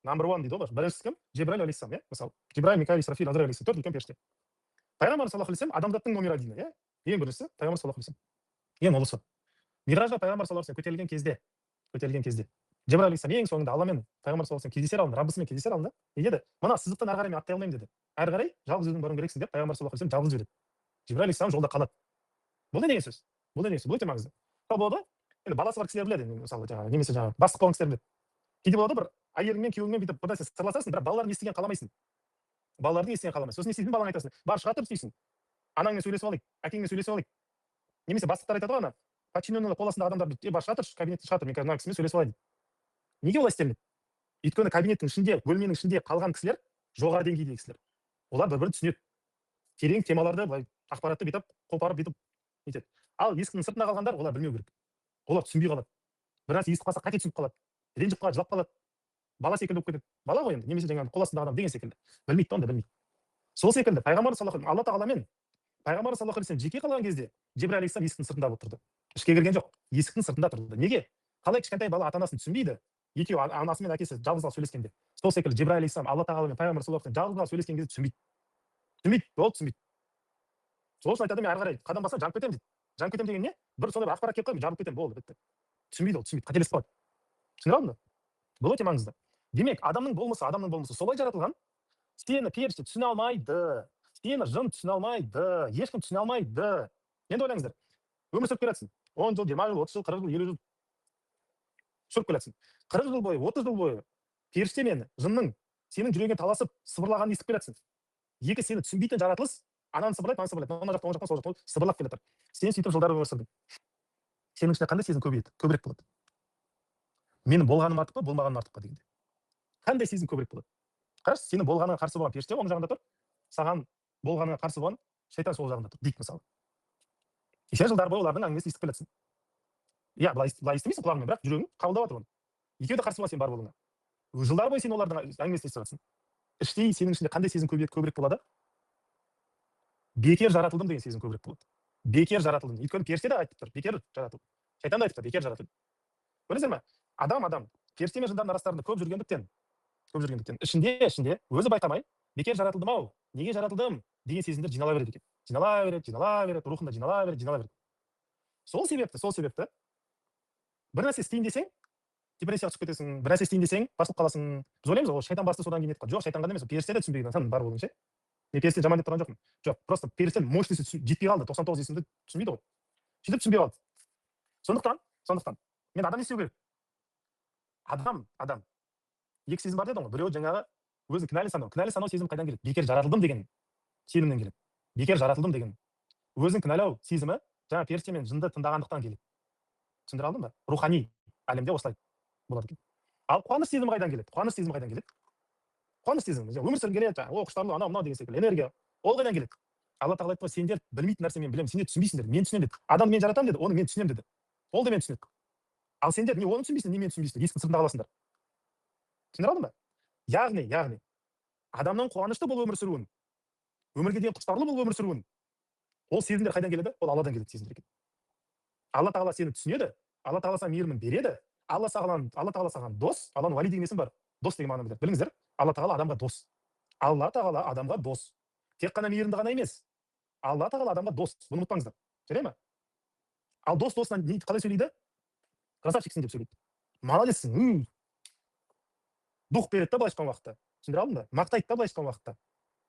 Number 1 дейді ғой. Біріншісі кім? Жебраил алейхиссалам, иә? Мысалы, Жебраил, Микаил, Исрафил, Азраил алейхиссалам, 4 үлкен періште. Пайғамбар саллаллаху алейхи вассалам адамзаттың номер 1, иә? Ең біріншісі Пайғамбар саллаллаху алейхи вассалам. Ең ұлысы. Миражға Пайғамбар саллаллаху алейхи вассалам көтерілген кезде. Жебраил алейхиссалам ең соңында Алламен Пайғамбар саллаллаху алейхи вассалам кездесер алдында, Раббысымен кездесер алдында, не деді? Мына сызықтан ары қарай мен аттай алмаймын деді. Ары қарай жалғыз өзің баруың керексің деп Пайғамбар саллаллаху алейхи вассалам жалғыз жібереді. Жебраил алейхиссалам жолда қалады. Бұл не деген сөз? Бұл өте маңызды. Болады. Енді баласы бар кісілер біледі, мысалы, немесе бастық болған кісілер біледі. Кейде болады бір әйеліңмен, күйеуіңмен бүйтіп бір нәрсе сырласасың, бірақ балалардың естігенін қаламайсың. Сосын не істейсің? Балаңа айтасың, бар шыға тұр істейсің. Анаңмен сөйлесіп алайық, әкеңмен сөйлесіп алайық. Немесе бастықтар айтады ғой ана, подчиненный қол астындағы адамдар, бар шыға тұр, кабинетте шыға тұр, мен қазір мына кісімен сөйлесіп алайын. Неге олай істелмеді? Өйткені кабинеттің ішінде, бөлменің ішінде қалған кісілер жоғары деңгейдегі кісілер. Олар бір-бірін түсінеді. Терең темаларды, ақпаратты бүйтіп қопарып бүйтіп нетеді. Ал есіктің сыртында қалғандар олар білмеу керек. Олар түсінбей қалады. Бір нәрсе естіп қалса қате түсініп қалады. Ренжіп қалады, жылап қалады. Бала секілді болып кетеді. Бала ғой енді, немесе жаңағы қол астындағы адам деген секілді. Білмейді, онда білмейді. Сол секілді Пайғамбар саллаллаху алейхи Алла тағаламен пайғамбар саллаллаху алейхи вассалам жеке қалған кезде жебір алейхисалам есіктің сыртында отырды, ішке кірген жоқ, есіктің сыртында тұрды. Неге? Қалай кішкентай бала ата анасын түсінбейді, екеуі анасы мен әкесі жалғыз қалып сөйлескенде, сол секілді жебір алейхисалам алла тағала мен пайғамбар саллаллаху алейхи вассалам жалғыз қалып сөйлескен кезде түсінбейді, ол түсінбейді. Сол үшін айтады, мен ары қарай қадам бассам жанып кетемін дейді. Жанып кетемін деген не? Бір сондай бір ақпарат келіп қалды, жабылып кетемін, болды, бітті. Түсінбейді ол, түсінбейді, қателесіп қалады. Түсіндіре алдың ба? Бұл өте маңызды. Демек, адамның болмысы солай жаратылған. Сені періште түсіне алмайды, сені жын түсіне алмайды, ешкім түсіне алмайды. Енді ойлаңыздар, өмір сүріп келе жатсың, 10 жыл, 20 жыл, 30 жыл, 40 жыл, 50 жыл сүріп келе жатсың. 40 жыл бойы, 30 жыл бойы періште мен жынның сенің жүрегіңе таласып сыбырлағанын естіп келе жатсың. Екі сені түсінбейтін жаратылыс, ананы сыбырлайды, мынаны сыбырлайды, мына жақтан, оң жақтан, сол жақтан сыбырлап келе жатыр. Сен сөйтіп жылдар өмір сүрдің. Сенің ішінде қандай сезім көбірек болады? Менің болғаным артық па, болмағаным артық па дегенде. Қандай сезім көбірек болады? Қарашы, сенің болғаныңа қарсы болған періште оң жағында тұр, саған болғаныңа қарсы болған шайтан сол жағында тұр, дейік мысалы. Сен жылдар бойы олардың әңгімесін естіп келе жатсың. Иә, былай естімейсің құлағыңмен, бірақ жүрегің қабылдап жатыр оны. Екеуі де қарсы болған сен бар болуыңа. Жылдар бойы сен олардың әңгімесін естіп жатсың. Іштей сенің ішінде қандай сезім көбірек болады? Бекер жаратылдым деген сезім көбірек болады. Бекер жаратылдым. Өйткені періште де айтып тұр, бекер жаратылдым. Шайтан да айтып тұр, бекер жаратылдым. Көрдіңіздер ме? Адам періште мен жындардың арасында көп жүргендіктен ішінде өзі байқамай бекер жаратылдым ау, неге жаратылдым деген сезімдер жинала береді екен. Жинала береді, рухында жинала береді. Сол себепті бір нәрсе істейін десең, депрессияға түсіп кетесің, бір нәрсе істейін десең, басылып қаласың. Біз ойлаймыз, ол шайтан басты содан кейін еді. Жоқ, шайтан ғана емес, періште де түсінбеген адам бар болуын ше. Мен періште жаман деп тұрған жоқпын. Жоқ, просто періште мощностьы жетпей қалды, 99 есімді түсінбейді ғой. Сөйтіп түсінбей қалды. Сондықтан мен адам не істеу керек? Адам екі сезім бар дедім ғой. Біреуі жаңағы өзін кінәлі санау сезімі қайдан келеді? Бекер жаратылдым деген сенімнен келеді. Бекер жаратылдым деген өзін кінәлау сезімі жаңа періште мен жынды тыңдағандықтан келеді. Түсіндіре алдым ба? Рухани әлемде осылай болады екен. Ал қуаныш сезімі қайдан келеді? Қуаныш сезімі өмір сүргім келеді, о құштарлық, анау мынау деген секілді энергия. Ол қайдан келеді? Алла тағала айтты ғой, сендер білмейтін нәрсе мен білемін, сендер түсінбейсіңдер, мен түсінемін деді. Адамды мен жаратамын деді, оны мен түсінемін деді. Ол да мен түсінеді. Ал сендер не оны түсінбейсіңдер, не мені түсінбейсіңдер, есіктің сыртында қаласыңдар. Түсіндіре алдым ба? Яғни адамның қуанышты болып өмір сүруін, өмірге деген құштарлы болып өмір сүруін, ол сезімдер қайдан келеді? Ол Алладан келеді сезімдер екен. Алла тағала сені түсінеді, Алла тағала саған мейірімін береді. Алла тағала саған дос, Алланың вали деген есімі бар. Дос деген мағынаны білдіреді. Біліңіздер, Алла тағала адамға дос. Алла тағала адамға дос. Тек қана мейірімді ғана емес. Алла тағала адамға дос. Бұны ұмытпаңыздар. Жарай ма? Ал досына қалай сөйлейді? Красавчиксің деп сөйлейді. Молодецсің. Дух береді да былайша айтқан уақытта. Түсіндіре алдың ба? Мақтайды да былайша айтқан уақытта.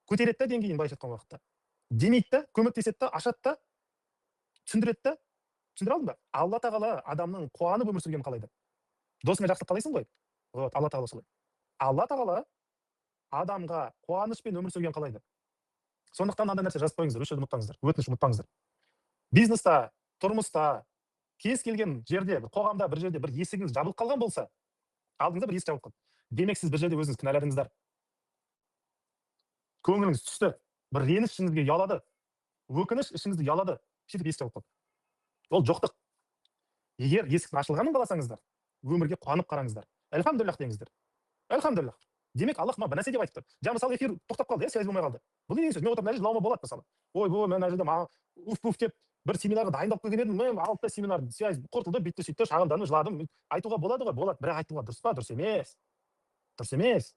Көтереді да деңгейін былайша айтқан уақытта. Демейді да, көмектеседі да, ашады да, түсіндіреді да. Түсіндіре алдың ба? Алла тағала адамның қуанып өмір сүргенін қалайды. Досыңа жақсылық қалайсың ғой? Вот, Алла тағала солай. Алла тағала адамға қуанышпен өмір сүрген қалайды. Сондықтан мынандай нәрсе жазып қойыңыздар, өшірді ұмытпаңыздар, өтініш ұмытпаңыздар. Бизнеста, тұрмыста, кез келген жерде, бір қоғамда бір жерде бір есігіңіз жабылып қалған болса, алдыңызда бір есік жабылып қалды. Демек сіз бір жерде өзіңіз кінәладыңыздар. Көңіліңіз түсті, бір реніш ішіңізге ұялады, өкініш ішіңізді ұялады, сөйтіп есік жабылып қалды. Ол жоқтық. Егер есіктің ашылғанын қаласаңыздар, өмірге қуанып қараңыздар. Әлхамдулиллах деңіздер. Әлхамдулиллах. Демек Аллах маған бір нәрсе деп айтып тұр. Жаңа мысалы эфир тоқтап қалды, связь болмай қалды. Бұл не деген сөз? Мен отырып мына жерде жылауыма болады мысалы. Ой, мен мына жерде уф деп бір семинарға дайындалып келген едім, мен алты семинар связь құртылды, битті сөйтті, шағымданып жыладым. Айтуға болады ғой, болады, бірақ айтуға дұрыс па? Дұрыс емес. Дұрыс емес.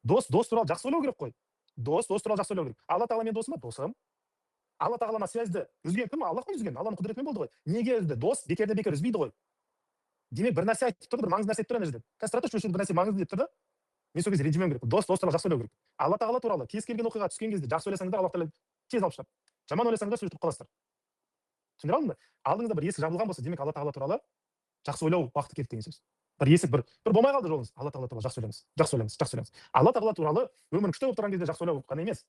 Дос туралы жақсы ойлау керек қой. Дос туралы жақсы ойлау керек. Алла тағала мен досым ба? Досым. Алла тағала связьді үзген кім? Аллах қой үзген. Алланың құдіретімен болды ғой. Неге үзді? Дос бекерден бекер үзбейді ғой. Демек бір нәрсе айтып тұр, бір маңызды нәрсе айтып тұр ана жерде. Қазір өшіріп бір нәрсе маңызды деп тұр да. Мен сол кезде ренжімеуім керек. Дос туралы жақсы ойлау керек. Алла тағала туралы кез келген оқиға түскен кезде жақсы ойласаңдар, Аллах тағала тез алып шығады. Жаман ойласаңдар, сөйтіп қаласыздар. Түсіндіре алдың ба? Алдыңызда бір есік жабылған болса, демек Алла тағала туралы жақсы ойлау уақыты келді деген сөз. Бір есік бір болмай қалды жолыңыз. Алла тағала туралы жақсы ойлаңыз. Алла тағала туралы өмірің күшті болып тұрған кезде жақсы ойлау қана емес.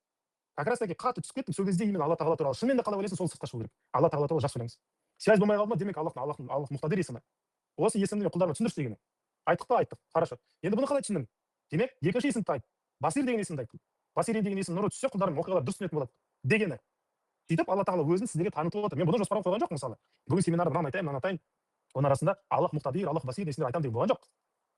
Как раз таки қатты түсіп кеттің, сол кезде именно Алла тағала туралы шынымен де қалай ойлайсың, сол сыртқа шығу керек. Алла тағала туралы жақсы ойлаңыз. Связь болмай қалды ма, демек Аллах мұқтадир есімі. Осы есімді мен құлдарыма түсіндірші дегені. Айттық па? Айттық. Хорошо. Енді бұны қалай түсіндің? Демек, екінші есімді айт. Басир деген есімді айттым. Басир деген есім нұры түссе, құлдарым оқиғалар дұрыс түсінетін болады дегені. Сөйтіп Алла тағала өзін сіздерге танытып отыр. Мен бұны жоспарға қойған жоқпын мысалы. Бүгін семинарда мынаны айтайын, мынаны айтайын. Оның арасында Аллах мұқтадир, Аллах басир десеңдер айтамын деген болған жоқ.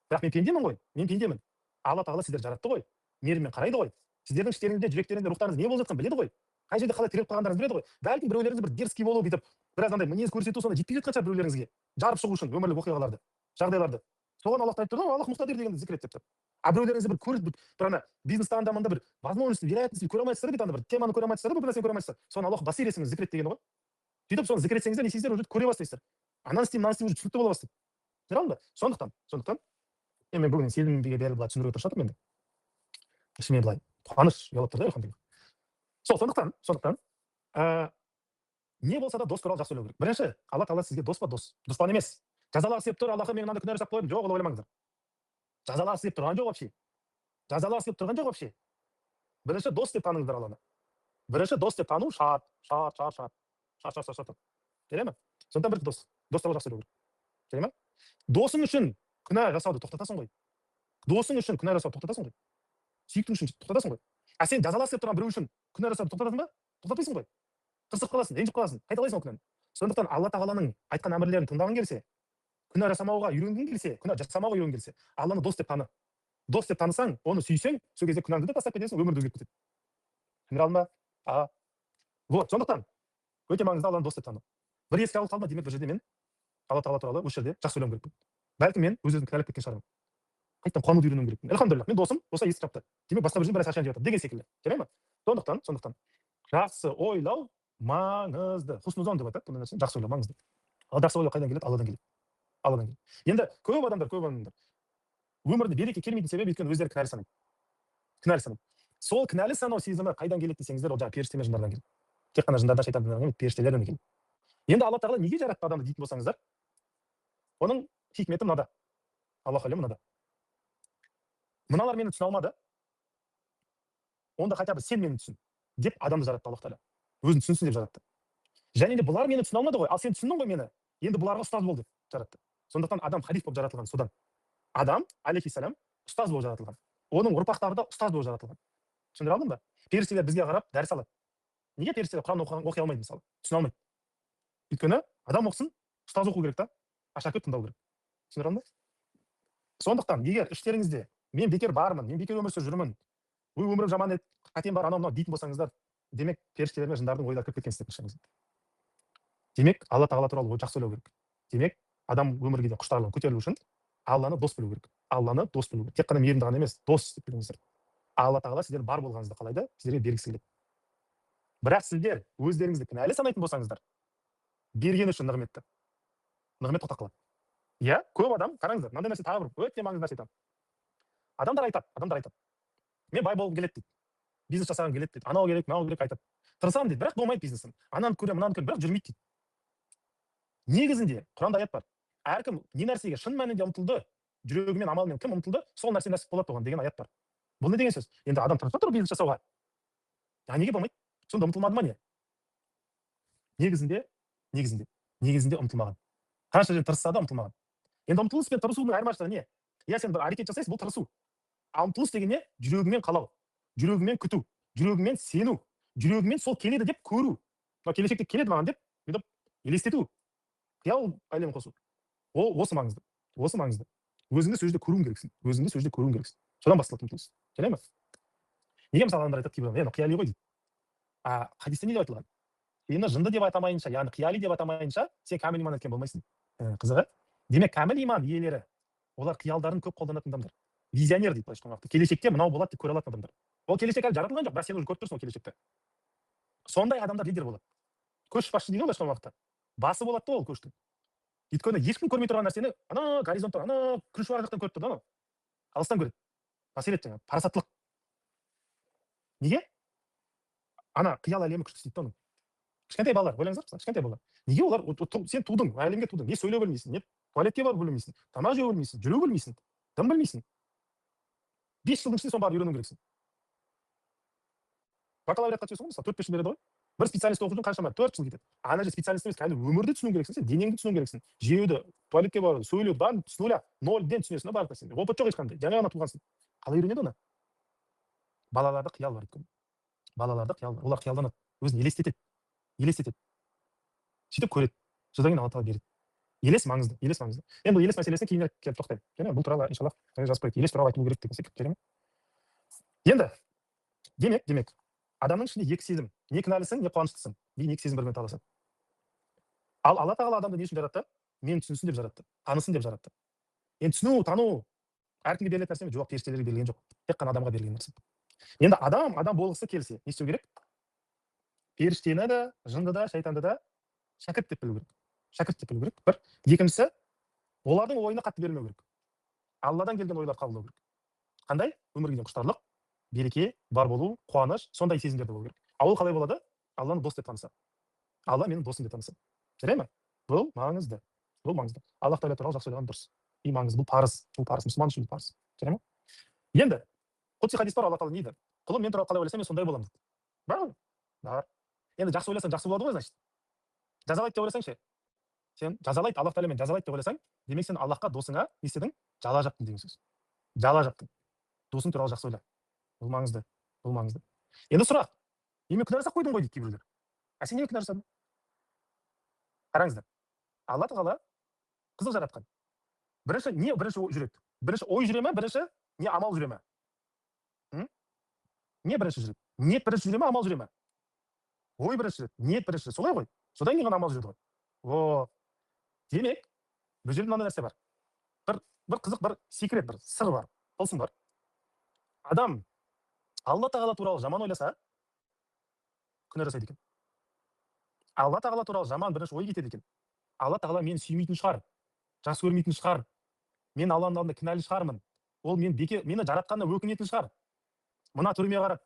Бірақ мен пендемін ғой. Мен пендемін. Алла тағала сіздерді жаратты ғой. Мейіріммен қарайды ғой. Сіздердің іштеріңізде, жүректеріңізде, рухтарыңызда не болып жатқанын біледі ғой. қай жерде қалай тіреліп қалғандарыңызды біледі ғой. Бәлкім біреулеріңіз бір дерзкий болу бүйтіп біраз андай мінез көрсету сонда жетпей жатқан шығар біреулеріңізге жарып шығу үшін өмірлік оқиғаларды жағдайларды. Соған Аллах айтып тұр ғой, Аллах мұқтадир дегенді зікір ет деп тұр. А біреулеріңіз бір көріп бір ана бизнеста анда-мында бір возможность вероятность көре алмайсыздар дейді, анда бір теманы көре алмайсыздар, бір нәрсені көре алмайсыздар. Соны Аллах басир есіңіз зікір ет дегені ғой. Сөйтіп соны зікір етсеңіздер, не істейсіздер, уже көре бастайсыздар. Ананы істеймін, мынаны істеймін, уже түсінікті бола бастайды. Түсіндіре алдым ба? Сондықтан мен бүгін сенімге беріп былай түсіндіруге тырысып жатырмын енді. Ішіме былай қуаныш ұялап тұр да, альхамдулилlah. Сондықтан не болса да дос туралы жақсы ойлау керек. Бірінші, Алла Тағала сізге дос па? Дос. Дұшпан емес. Жазалағысы келіп тұр, Аллахым мен мынандай күнә жасап қойдым. Жоқ, олай ойламаңыздар. Жазалағысы келіп тұрған жоқ вообще. Жазалағысы келіп тұрған жоқ вообще. Бірінші дос деп таныңыздар Алланы. Бірінші дос деп тану шарт. Келе ме? Сондықтан бір дос туралы жақсы ойлау керек. Келе ме? Досың үшін күнә жасауды тоқтатасың ғой. Досың үшін күнә жасауды тоқтатасың ғой. Сүйіктің үшін тоқтатасың ғой. А сен жазалағысы келіп тұрған біреу үшін күнә жасауды тоқтатасың ба? Тоқтатпайсың ғой. Қырсып қаласың, ренжіп қаласың, қайталайсың ол күнәні. Сондықтан Алла Тағаланың айтқан әмірлерін тыңдағың келсе, күнә жасамауға үйренгің келсе, күнә жасамауға үйренгің келсе, Алланы дос деп таны. Дос деп танысаң, оны сүйсең, сол кезде күнәңді де тастап кетесің, өмірді өзгертіп кетеді. Түсіндіре алдым ба? Вот, сондықтан өте маңызды Алланы дос деп тану. Бір еске алып қалма, демек бір жерде мен Алла Тағала туралы осы жерде жақсы ойлауым керекпін. Бәлкім мен өз-өзімді кінәлап кеткен шығармын. Қайтадан қуануды үйренуім керекпін. Альхамдулилlah, мен досым болса естіп жатты. Демек басқа бір жерде біраз ақша жеп жатыр деген секілді. Келе ме? Сондықтан жақсы ойлау маңызды. Хуснузон деп айтады бұндай нәрсені. Жақсы ойлау маңызды. Ал жақсы ойлау қайдан келеді? Алладан келеді. Енді көп адамдар өмірде береке келмейтін себебі өйткені өздері кінәлі санайды. Сол кінәлі санау сезімі қайдан келеді десеңіздер, ол жаңағы періште мен жындардан келеді. Тек қана жындардан, шайтандардан емес, періштелерден келеді. Енді Алла Тағала неге жаратты адамды дейтін болсаңыздар, оның хикметі мынада. Аллах әлем мынада. Мыналар мені түсіне алмады. Онда хотя бы сен мені түсін деп адамды жаратты Аллах Тағала. Өзін түсінсін деп жаратты. Және де бұлар мені түсіне алмады ғой, ал сен түсіндің ғой мені. Енді бұларға ұстаз бол деп жаратты. Сондықтан адам халиф болып жаратылған содан. Адам, алейхиссалам, ұстаз болып жаратылған. Оның ұрпақтары да ұстаз болып жаратылған. Түсіндіре алдым ба? Періштелер бізге қарап дәріс алады. Неге періштелер Құран оқи алмайды мысалы? Түсіне алмайды. Өйткені адам оқысын, ұстаз оқу керек та, шәкірт тыңдау керек. Түсіндіре алдым ба? Сондықтан егер іштеріңізде мен бекер бармын, мен бекер өмір сүріп жүрмін, өмірім жаман еді, қатем бар, анау дейтін болсаңыздар, демек періштелер мен жындардың ойлары кіріп кеткен істеп ішіңізге. Демек Алла Тағала туралы жақсы ойлау керек. Демек адам өмірге құштарлығын көтерілу үшін Алланы дос білу керек. Тек қана мейірімді ғана емес, дос деп біліңіздер. Алла Тағала сіздер бар болғаныңызды қалайды, сіздерге бергісі келеді. Бірақ сіздер өздеріңізді кінәлі санайтын болсаңыздар, берген үшін нығмет тоқтап қалады. Иә, көп адам, қараңыздар, мынандай нәрсе тағы бір өте маңызды нәрсе айтамын. Адамдар айтады. Мен бай болғым келеді дейді. Бизнес жасағым келеді дейді. Анау керек, мынау керек айтады. Тырысамын дейді, бірақ болмайды бизнесім. Ананы көремін, мынаны көремін, бірақ жүрмейді дейді. Негізінде Құранда аят бар. Әркім не нәрсеге шын мәнінде ұмтылды, жүрегімен, амалымен кім ұмтылды, сол нәрсе нәсіп болады оған деген аят бар. Бұл не деген сөз? Енді адам тырысып тұр бизнес жасауға. Неге болмайды? Сонда ұмтылмады ма не? Негізінде ұмтылмаған. Қанша жерден тырысса да ұмтылмаған. Енді ұмтылыс пен тырысудың айырмашылығы не? Иә, сен бір әрекет жасайсың, бұл тырысу. А ұмтылыс деген не? Жүрегіңмен қалау, жүрегіңмен күту, жүрегіңмен сену, жүрегіңмен сол келеді деп көру. Келешекте келеді маған деп, елестету. Қиял әлем қосу. Осы маңызды. Өзіңді сол жерде көруің керексің. Содан басталады ұмтылыс. Келе ме? Неге мысалы адамдар айтады кейбір, енді қияли ғой дейді. Хадисте не деп айтылған? Сені жынды деп атамайынша, яғни қияли деп атамайынша, сен кәміл иман еткен болмайсың. Қызығы. Демек кәміл иман иелері, олар қиялдарын көп қолданатын адамдар. Визионер дейді былайша айтқанда. Келешекте мынау болады деп көре алатын адамдар. Ол келешек әлі жаратылған жоқ, бірақ сен уже көріп тұрсың ол келешекті. Сондай адамдар лидер болады. Көшбасшы дейді ғой былайша айтқанда. Басы болады да ол көштің. Өйткені ешкім көрмей тұрған нәрсені ана горизонттан, ана күріш бар жақтан көріп тұр да анау. Алыстан көреді. Басирет жаңағы парасаттылық. Неге? Ана қиял әлемі күшті дейді оның. Кішкентай балалар, ойлаңыздаршы, кішкентай балалар. Неге олар сен тудың, әлемге тудың, не сөйлеу білмейсің, не туалетке барып білмейсің, тамақ жеу білмейсің, жүру білмейсің, дым білмейсің. 5 жылдың ішінде соны барып үйрену керексің. Бакалавриатқа түсесің ғой, мысалы 4-5 жыл береді ғой. Бір специалист оқу үшін қаншама 4 жыл кетеді. Ана же специалист емес, кәдімгі өмірді түсіну керексің, сен денеңді түсіну керексің. Жеуді, туалетке баруды, сөйлеуді, бәрін с нуля, 0-ден түсінесің, барлық нәрсені. Опыт жоқ ешқандай. Жаңа ғана туғансың. Қалай үйренеді оны? Балаларда қиял бар екен. Олар қиялданады, өзін елестетеді. Сөйтіп көреді. Содан кейін Алла Тағала береді. Елес маңызды. Мен бұл елес мәселесіне кейінірек келіп тоқтаймын. Және бұл туралы иншаллах жазып қояйық. Елес туралы айтылу керек деген секілді. Енді демек Адамның ішінде екі сезім. Не кінәлісің, не қуаныштысың деген екі сезім бірімен таласады. Ал Алла тағала адамды не үшін жаратты? Мені түсінсін деп жаратты. Танысын деп жаратты. Енді түсіну, тану әркімге берілетін нәрсе ме? Жоқ, періштелерге берілген жоқ. Тек қана адамға берілген нәрсе. Енді адам болғысы келсе, не істеу керек? Періштені де, жынды да, шайтанды да шәкірт деп білу керек. Шәкірт деп білу керек. Бір. Екіншісі, олардың ойына қатты берілмеу керек. Алладан келген ойлар қабылдау керек. Қандай? Өмірге деген құштарлық, береке, бар болу, қуаныш, сондай сезімдерде болу керек. Ал ол қалай болады? Алланы дос деп таныса. Алла менің досым деп таныса. Жарай ма? Бұл маңызды. Бұл маңызды. Аллах тағала туралы жақсы ойлаған дұрыс. И маңызды. Бұл парыз. Бұл парыз. Мұсылман үшін парыз. Жарай ма? Енді құдси хадис бар, Алла тағала не дейді? Құлым мен туралы қалай ойласам, мен сондай боламын дейді. Бар ма? Бар. Енді жақсы ойласаң жақсы болады ғой, значит. Жазалайды деп ойласаң ше. Сен жазалайды, Аллах тағала мен жазалайды деп ойласаң, демек сен Аллахқа досыңа не істедің? Жала жаптың деген сөз. Жала жаптың. Досың туралы жақсы ойла. Бұл маңызды. Бұл маңызды. Енді сұрақ. Неме күнә жасап қойдың ғой дейді кейбіреулер. А сен неге күнә жасадың? Қараңыздар. Алла тағала қызық жаратқан. Бірінші не бірінші жүреді? Бірінші ой жүре ме, бірінші не амал жүре ме? Не бірінші жүреді? Ниет бірінші жүре ме, амал жүре ме? Ой бірінші жүреді, ниет бірінші. Солай ғой. Содан кейін ғана амал жүреді ғой. О, демек, бұл жерде мынандай нәрсе бар. Бір қызық, бір секрет, бір сыр бар, тылсым бар. Адам Алла тағала туралы жаман ойласа, күнә жасайды екен. Алла тағала туралы жаман бірінші ой кетеді екен. Алла тағала мені сүймейтін шығар, жақсы көрмейтін шығар, мен Алланың алдында кінәлі шығармын, ол мені жаратқанына өкінетін шығар, мына түріме қарап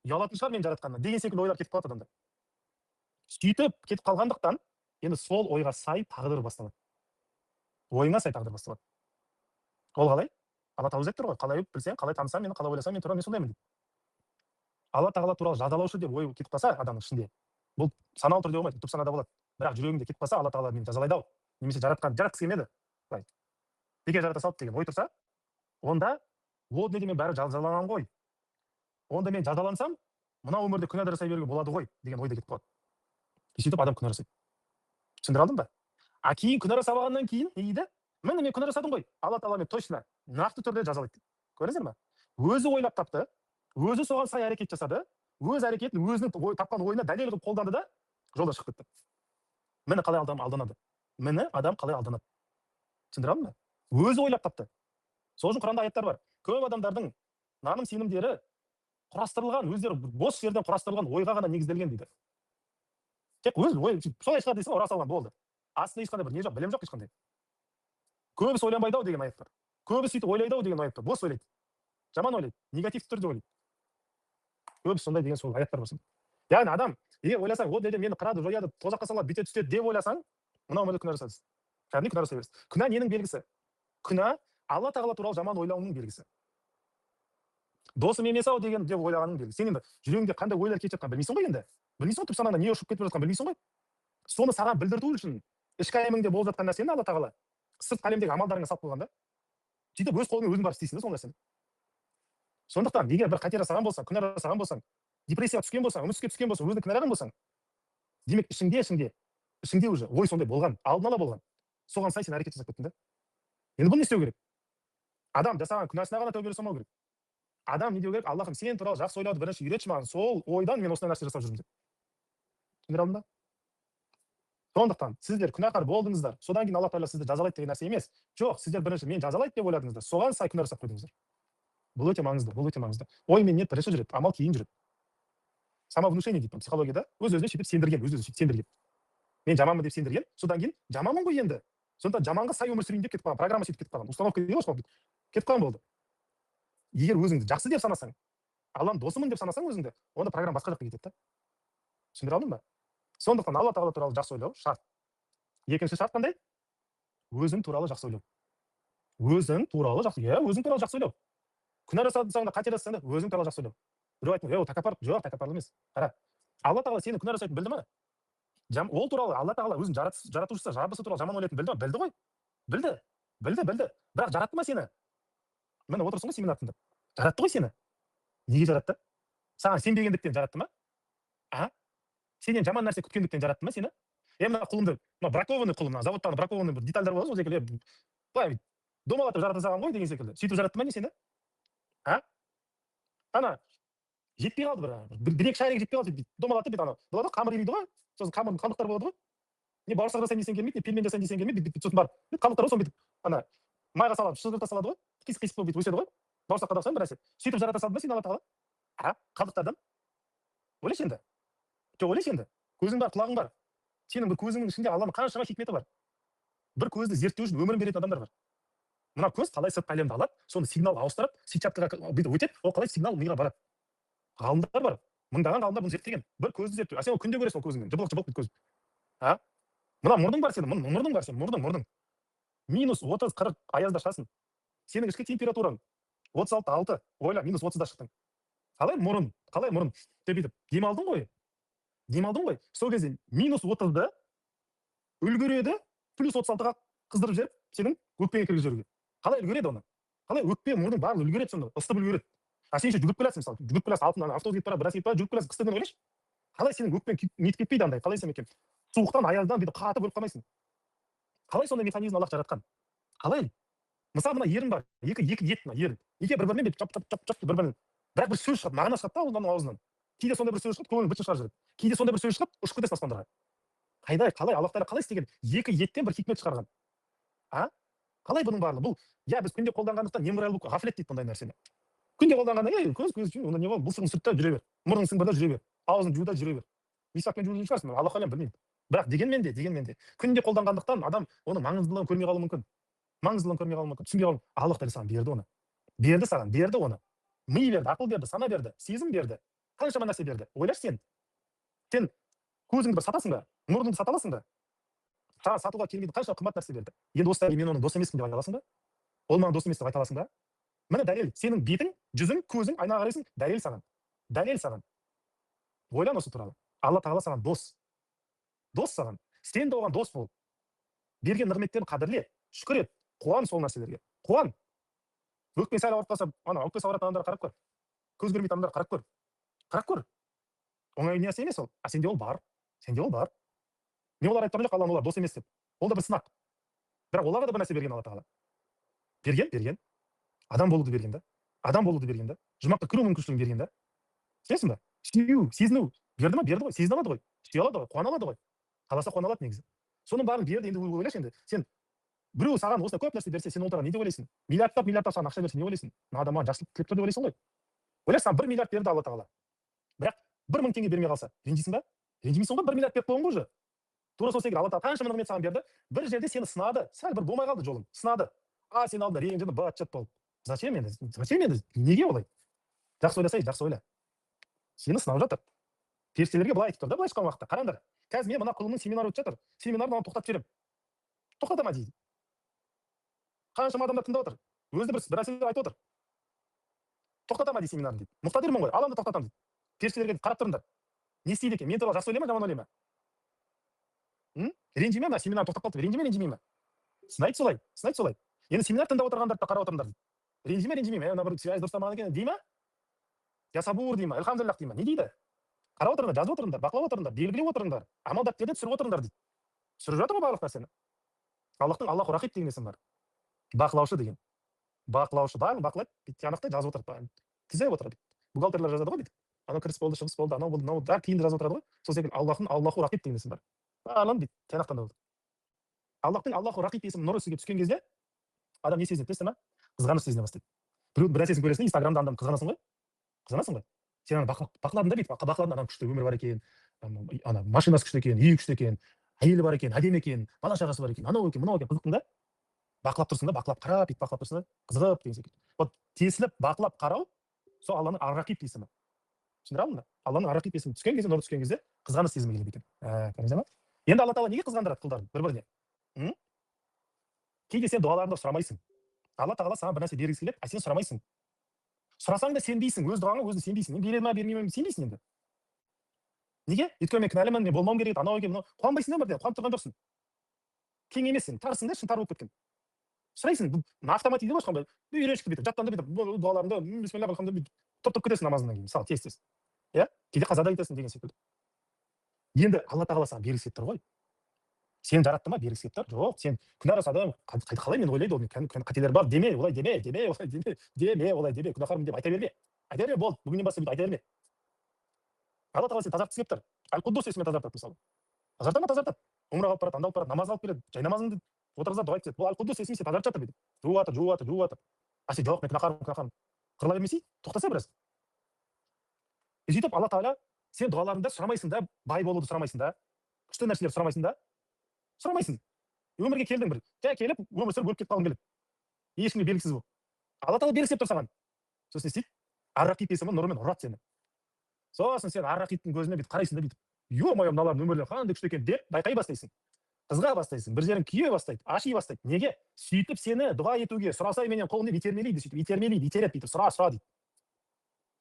ұялатын шығар мені жаратқанына деген секілді ойлар кетіп қалады адамда. Сөйтіп кетіп қалғандықтан, енді сол ойға сай тағдыр басталады. Ойыңа сай тағдыр басталады. Ол қалай? Алла тағала айтып тұр ғой, қалай білсең, қалай танысаң, мені қалай ойласаң, мен туралы мен сондаймын дейді. Алла тағала туралы жазалаушы деп ой кетіп қалса адамның ішінде, бұл саналы түрде болмайды, түп санада болады. Бірақ жүрегінде кетіп қалса, Алла тағала мені жазалайды ау, немесе жаратқысы келмеді, былай бекер жарата салды деген ой тұрса, онда о дүниеде мен бәрі жазаланамын ғой. Онда мен жазалансам, мына өмірде күнә жасай беруге болады ғой деген ойда кетіп қалады. Сөйтіп адам күнә жасайды. Түсіндіре алдым ба? А кейін күнә жасап алғаннан кейін не дейді? Міне мен күнә жасадым ғой. Алла тағала мені точно нақты түрде жазалайды. Көрдіңіздер ме? Өзі ойлап тапты, өзі соған сай әрекет жасады, өз әрекетін өзінің тапқан ойына дәлел қылып қолданды да жолда шығып кетті. Міне қалай адам алданады. Міне адам қалай алданады. Түсіндіре алдым ба? Өзі ойлап тапты. Сол үшін Құранда аяттар бар. Көп адамдардың наным сенімдері құрастырылған, өздері бос жерден құрастырылған ойға ғана негізделген дейді. Тек өз ой солай шығады дейсің, ора салған болды. Астында ешқандай бір не жоқ, білім жоқ ешқандай. Көбісі ойланбайды ау деген аят бар. Көбісі сөйтіп ойлайды ау деген аят бар. Бос ойлайды. Жаман ойлайды, негативті түрде ойлайды. Көбісі сондай деген сол аяттар болсын. Яғни адам егер ойласаң, о деді мені қырады, жояды, тозаққа салады, бүйте түседі деп ойласаң, мына өмірде күнә жасайсыз. Кәдімгі күнә жасай бересіз. Күнә ненің белгісі? Күнә Алла тағала туралы жаман ойлауының белгісі. Досым емес ау деген деп ойлағанның белгісі. Сен енді жүрегіңде қандай ойлар кетіп жатқанын білмейсің ғой енді. Білмейсің ғой, түп санаңда не ұшып кетіп жатқанын білмейсің ғой. Соны саған білдірту үшін ішкі әлеміңде болып жатқан нәрсені Алла тағала сырт әлемдегі амалдарыңа салып қойған да. Сөйтіп өз қолыңмен өзің барып істейсің да сол нәрсені. Сондықтан егер бір қате жасаған болсаң, күнә жасаған болсаң, депрессияға түскен болсаң, үмітсізге түскен болсаң, өзіңді кінәлаған болсаң, демек ішіңде уже ой сондай болған, алдын ала болған. Соған сай сен әрекет жасап кеттің да. Енді бұны не істеу керек? Адам жасаған күнәсіне ғана тәубе жасамау керек. Адам не деу керек? Аллахым, сен туралы жақсы ойлауды бірінші үйретші маған, сол ойдан мен осындай нәрсе жасап жүрмін деп. Түсіндіре алдым ба? Сондықтан сіздер күнәһар болдыңыздар, содан кейін Алла тағала сізді жазалайды деген нәрсе емес. Жоқ, сіздер бірінші мен жазалайды деп ойладыңыздар, соған сай күнә жасап қойдыңыздар. Бұл өте маңызды, бұл өте маңызды. Ой мен ниет бірінші жүреді, амал кейін жүреді. Самовнушение дейді психологияда, өз-өзіне сөйтіп сендірген, өз-өзіне сөйтіп сендірген. Мен жаманмын деп сендірген, содан кейін жаманмын ғой енді. Сондықтан жаманға сай өмір сүрейін деп кетіп қалған, программа сөйтіп кетіп қалған, установка дейді ғой, кетіп қалған болды. Егер өзіңді жақсы деп санасаң, Алланың досымын деп санасаң өзіңді, онда программа басқа жаққа кетеді да. Түсіндіре алдым ба? Сондықтан Алла тағала туралы жақсы ойлау шарт. Екінші шарт қандай? Өзің туралы жақсы ойлау. Өзің туралы жақсы ойлау. Күнә жасасаң да, қате жасасаң да, өзің туралы жақсы ойлау. Біреу айтты, "Ей, тәкаппар." Жоқ, тәкаппар емес. Қара. Алла тағала сені күнә жасайтынын білді ме? Ол туралы Алла тағала өзін жаратушысы, жабысы туралы жаман ойлайтынын білді ме? Білді ғой. Білді. Бірақ жаратты ма сені? Міне отырсың ғой семинар тыңдап. Жаратты ғой сені. Неге жаратты? Саған сенбегендіктен жаратты ма? Сенен жаман нәрсе күткендіктен жаратты ма сені? Мына құлымды, мына бракованный құлым, заводтағы бракованный бір детальдар болады, сол секілді былай домалатып жарата салған ғой деген секілді. Сөйтіп жаратты ма не сені? Ана жетпей қалды бір екі шайрек жетпей қалды, домалатып бүйтіп анау болады ғой, қамыр илейді ғой, сосын қалдықтар болады ғой, не бауырсақ жасайын десең келмейді, не пельмен жасайын десең келмейді, бүйтіп сосын барып қалдықтар ғой, соны бүйтіп ана майға салып шұжғырта салады ғой, қисық қисық болып бүйтіп өседі ғой, бауырсаққа да ұқсайды бір нәрсе, сөйтіп жарата салды ма сені алла тағала, қалдықтардан. Ойлашы енді, ойлашы енді, көзің бар, құлағың бар, сенің бір көзіңнің ішінде алланың қаншама хикметі бар. Бір көзді зерттеу үшін өмірін беретін адамдар бар. Мына көз қалай сыртқы әлемді алады, соны сигнал ауыстырып, сетчаткаға бүйтіп өтеді, ол қалай сигнал миға барады. Ғалымдар бар, мыңдаған ғалымдар бұны зерттеген. Бір көзді зерттеу. Сен күнде көресің ол көзіңмен, жыбылық бүйтіп көз. Мына мұрның бар сенің, мұрның бар сенің, мұрның. Минус 30-40 аязда шығасың. Сенің ішкі температураң 36-6, ойла, минус 30-да шықтың. Қалай мұрын? Бүйтіп демалдың ғой. Сол кезде минус 30-ды үлгереді, плюс 36-ға қыздырып жіберіп, сенің өкпеңе кіргізіп жіберуге. Қалай үлгереді оны? Қалай өкпе, мұрның барлығы үлгереді сонда, ысытып үлгереді. Сен еще жүгіріп келесің, мысалы, жүгіріп келесің, алтын автобус кетіп барады, біраз кетіп барады, жүгіріп келесің, қыстыгүні ойлашы. Қалай сенің өкпең нетіп кетпейді андай, қалай сен екен? Суықтан, аяздан бүйтіп қатып өліп қалмайсың. Қалай сондай механизм Аллах жаратқан? Қалай? Мысалы, мына ерін бар, екі ет мына ерін. Екеуі бір-бірімен бүйтіп чап бір-бірінен. Бірақ бір сөз шығады, мағына шығады да оның аузынан. Кейде сондай бір сөз шығады, көңілің быт шығарып жібереді. Кейде сондай бір сөз шығады, ұшып кетесің аспандарға. Қалай Аллах тағала қалай істеген? Екі еттен бір хикмет шығарған. Қалай бұның барлығы? Бұл біз күнде қолданғандықтан немқұрайлылық, ғафлет дейді бұндай нәрсені. Күнде қолданғанда көз онда не болды? Бұлсығың сүртте жүре бер, мұрның сыңбырда жүре бер, аузың жууда жүре бер. Мисвакпен жуып шығарсың, Аллах алам білмеймін. Бірақ дегенмен де күнде қолданғандықтан адам оның маңыздылығын көрмей қалуы мүмкін. Түсінбей қалуы. Аллах тағала саған берді оны. Берді оны. Ми берді, ақыл берді, сана берді, сезім берді. Қаншама нәрсе берді. Ойлашы сен көзіңді бір сатасың ба? Мұрныңды сата аласың ба? Сатуға келмейді, қанша қымбат нәрсе берді. Енді осылай мен оның дос емеспін деп айта аласың ба? Ол маған дос емес деп айта аласың ба? Міне дәлел, сенің бетің, жүзің, көзің, айнаға қарайсың, дәлел саған. Ойлан осы туралы. Алла тағала саған дос саған. Сен де оған дос бол. Берген нығметтерін қадірле, шүкір ет, қуан сол нәрселерге. Қуан. Өкпе сәл ауырып қалса, өкпесі ауыратын адамдарға қарап көр. Көз көрмейтін адамдарға қарап көр. Оңай нәрсе емес ол. Сенде ол бар. Не олар айтып тұрған жоқ, Алланың олар дос емес деп. Ол да бір сынақ. Бірақ оларға да бір нәрсе берген Алла тағала. Берген. Адам болуды берген да. Жұмаққа кіру мүмкіншілігін берген да. Сенесің ба? Сүю, сезіну. Берді ма? Берді ғой. Сезіне алады ғой. Сүйе алады ғой. Қуана алады ғой. Қаласа қуана алады негізі. Соның бәрін берді. Енді ойлашы енді. Сен біреу саған осындай көп нәрсе берсе, сен отырған не деп ойлайсың? Миллиардтап саған ақша берсе не ойлайсың? Мына адам маған жақсылық тілеп тұр деп ойлайсың ғой. Ойлашы, саған 1 миллиард берді Алла тағала. Бірақ 1000 теңге бермей қалса, ренжисің ба? Ренжімейсің ғой, 1 миллиард беріп қойған ғой уже. Тура сол секілді Алла тағала қаншама нығмет саған берді. Бір жерде сені сынады. Сәл бір болмай қалды жолың. Сынады. Сен алдында ренжідің, бат-жат болып. Зачем енді? Неге олай? Жақсы ойла. Сені сынап жатыр. Періштелерге былай айтып тұр да, былай шыққан уақытта. Қараңдар. Қазір мен мына құлымның семинары өтіп жатыр. Семинарды маған тоқтатып жіберемін. Тоқтата ма дейді. Қаншама адамдар тыңдап отыр. Өзі бір нәрселер айтып отыр. Тоқтата ма дейді семинарын дейді. Мұқтадирмін ғой, аламды тоқтатамын дейді. Періштелерге қарап тұрыңдар. Не істейді екен? Мен туралы жақсы ойлай ма, жаман ойлай ма? Ренжи ме, мына семинар тоқтап қалды. Ренжімей ме? Сынайды солай. Енді семинар тыңдап отырғандарды қарап отырыңдар дейді. Ренжімей ме? Мына бір связь дұрыстамаған екен дей ма? Я сабур дей ма? Элхамдулиллах дей ма? Не дейді? Қарап отырыңдар, жазып отырыңдар, бақылап отырыңдар, белгілеп отырыңдар. Амал дәптерде түсіріп отырыңдар дейді. Түсіріп жатыр ғой барлық нәрсені. Аллахтың Аллаху рақиб деген несі бар. Бақылаушы деген. Бақылаушы, бақылайды, тиянақты жазып отырады. Тізіп отырады. Бухгалтерлер жазады ғой бүйтіп. Анау кіріс болды, шығыс болды, анау болды, мынау болды, кейінді жазып отырады ғой. Сол секілді Аллахтың Аллаху рақиб деген несі бар. Барлығын бүйтіп тиянақты болды. Аллахтың Аллаху рақиб есімі нұры сізге түскен кезде адам не сезінеді, білесің ба? Қызғаныш сезіне бастайды. Біреудің бір нәрсесін көресің, Инстаграмда адам қызғанасың ғой. Сен аны бақыладың да бүйтіп, бақыладың, адам күшті өмір бар екен, ана машинасы күшті екен, үйі күшті екен, әйелі бар екен, әдемі екен, бала шағасы бар екен, анау екен, мынау екен, қызықтың да. Бақылап тұрсың да, бақылап қарап, бүйтіп бақылап тұрсың да, қызығып деген секілді. Вот тесіліп бақылап қарау, сол Алланың ар-рақиб есімі. Түсіндіре алдың ба? Алланың ар-рақиб есімі түскен кезде, нұры түскен кезде қызғаныш сезімі келеді екен. Көрдіңіз ме? Енді Алла тағала неге қызғандырады құлдарын бір-біріне? Кейде сен дуаларыңды сұрамайсың. Алла тағала саған бір нәрсе бергісі келеді, сен сұрамайсың. Сұрасаң да сенбейсің, өз дұғаңа өзің сенбейсің. Мен бере ма, бермей ма, сенбейсің енді. Неге? Өйткені мен кінәлімін, мен болмауым керек еді, анау екен, қуанбайсың өмірде, қуанып тұрған жоқсың. Кең емессің, тарсың да, ішің тар болып кеткен. Сұрайсың, автомат дейді ғой, ешқандай үйреншікті бүйтіп, жаттанды бүйтіп, дуаларыңды, бисмилля, алхамдулилля, тұрып кетесің намазыңнан кейін, мысалы, тез. Кейде қазада айтасың деген секілді. Енді Алла тағала саған бергісі келіп тұр ғой. Сен жаратты ма, бергісі келіп тұр? Жоқ, сен күнәһар адам, қалай мен ойлайды, ол қателер бар, деме, олай деме, күнәһармын деп айта берме. Болды, бүгіннен бастап айта берме. алла тағала сені тазартқысы келіп тұр. Әл Құддус есімімен тазартады мысалы. Тазарта ма? Тазартады. Умраға алып барады, анда алып барады, намаз алып береді, жай намазыңды отырғызады, дұға айтып. Бұл Әл Құддус есімі сені тазартып жатыр дейді. Жуып жатыр. А сен жоқ, мен күнәһармын. Қырыла бермесей, тоқтаса біраз. Сөйтіп алла тағала сен дұғаларыңда сұрамайсың да, бай болуды сұрамайсың да, күшті нәрселерді сұрамайсың да, сұрамайсың. Өмірге келдің бір, жай келіп, өмір сүріп өліп кетіп қалғың келеді. Ешкімге белгісіз болып. Алла тағала белгісі тұр саған. Сосын не істейді? Ар-Рақиб есімі нұрымен ұрады сені. Сосын сен Ар-Рақибтің көзіне бүйтіп қарайсың да бүйтіп. Ё-моё, мыналардың өмірлері қандай күшті екен деп байқай бастайсың. Қызыға бастайсың, бір жерің күйе бастайды, аши бастайды. Неге? Сөйтіп сені дұға етуге, сұрасай менен қолыңды деп итермелейді, сөйтіп итермелейді, итереді бүйтіп, сұра дейді.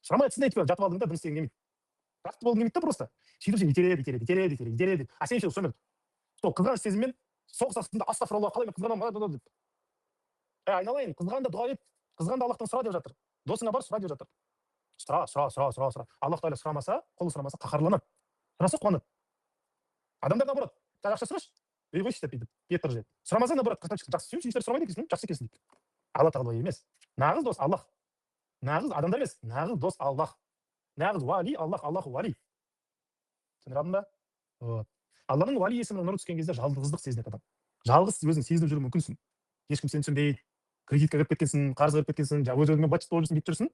Сұрамай түсін айтып жатып алдың да, дым істегің келмейді. Бақытты болғың келмейді да просто. сөйтіп сен итереді. А сен сонымен сол қызғаныш сезіммен соғыс астында астағфиралла, қалай мен қызғанамын деп. Айналайын, қызғанда дұға ет, қызғанда Аллахтан сұра деп жатыр. Досыңа бар, сұра деп жатыр. Сұра. Аллах тағала сұрамаса, қолы сұрамаса қаһарланады. Сұраса қуанады. Адамдар наоборот, ақша сұрашы, қойшы деп бүйтіп, бет тұрып жүреді. Сұрамаса наоборот, жақсы сүйіншілер сұрамайды екенсің, жақсы екенсің дейді. Алла тағала емес. Нағыз дос Аллах. Нағыз адамдар емес, нағыз дос Аллах. Нағыз вали Аллах, Аллаху вали. Түсіндір алдың ба? Вот. Алланың вали есімінің нұры түскен кезде жалғыздық сезінеді адам. Жалғыз өзің сезініп жүру мүмкінсің. Ешкім сені түсінбейді, кредитке кіріп кеткенсің, қарызға кіріп кеткенсің, өз-өзіңмен бачит болып жүрсің, бүйтіп жүрсің.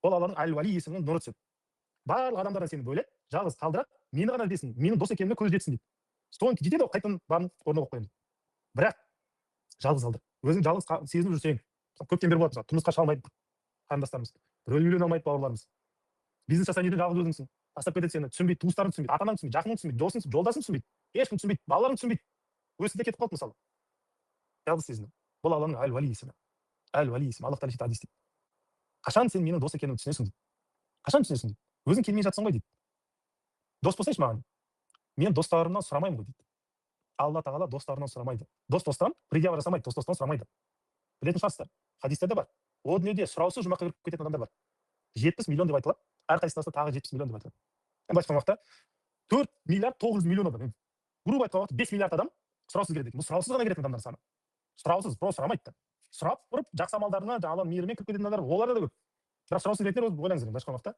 Ол Алланың әл-вали есімінің нұры түседі. Барлық адамдардан сені бөледі, жалғыз қалдырады, мені ғана іздесін, менің дос екеніме көзі жетсін дейді. Соны жетеді ғой, қайтадан барын орнына қойып қоямын. Бірақ жалғыз қалдыр. Өзің жалғыз сезініп жүрсең, көптен бері болады, тұрмысқа шыға алмайды қарындастарымыз, біреу үйлене алмайды бауырларымыз. Бизнес жасайын десе жалғыз өзіңсің. Тастап кетеді сені, түсінбейді, туыстарың түсінбейді, ата-анаң түсінбейді, жақының түсінбейді, досың, жолдасың түсінбейді, ешкім түсінбейді, балаларың түсінбейді. Өзі де кетіп қалды мысалы. Жалғыз сезіну. Бұл Алланың әл-вали есімі. Әл-вали есімі. Аллах тағала сөйтіп хадис дейді. Қашан сен менің дос екенімді түсінесің дейді. Қашан түсінесің дейді. Өзің келмей жатсың ғой дейді. Дос болсайшы маған. Мен достарымнан сұрамаймын ғой дейді. Алла тағала достарынан сұрамайды. Достан предъява жасамайды, достан сұрамайды. Білетін шығарсыздар. Хадистерде бар. О дүниеде сұраусыз жұмаққа кіріп кететін адамдар бар. 70 миллион деп айтылады. Әрқайсысына тағы 70 миллион деп айтылады. Былайша айтқан уақытта 4 миллиард 900 миллион адам. Грубо айтқан уақытта 5 миллиард адам сұраусыз келеді. Бұл сұраусыз ғана келетін адамдар саны. Сұраусыз, просто сұрамайды да. Сұрап тұрып, жақсы амалдарына, Алланың мейірімен кіріп кететін адамдар, олар да көп. Бірақ сұраусыз келетіндер ойлаңыздар, былайша айтқан уақытта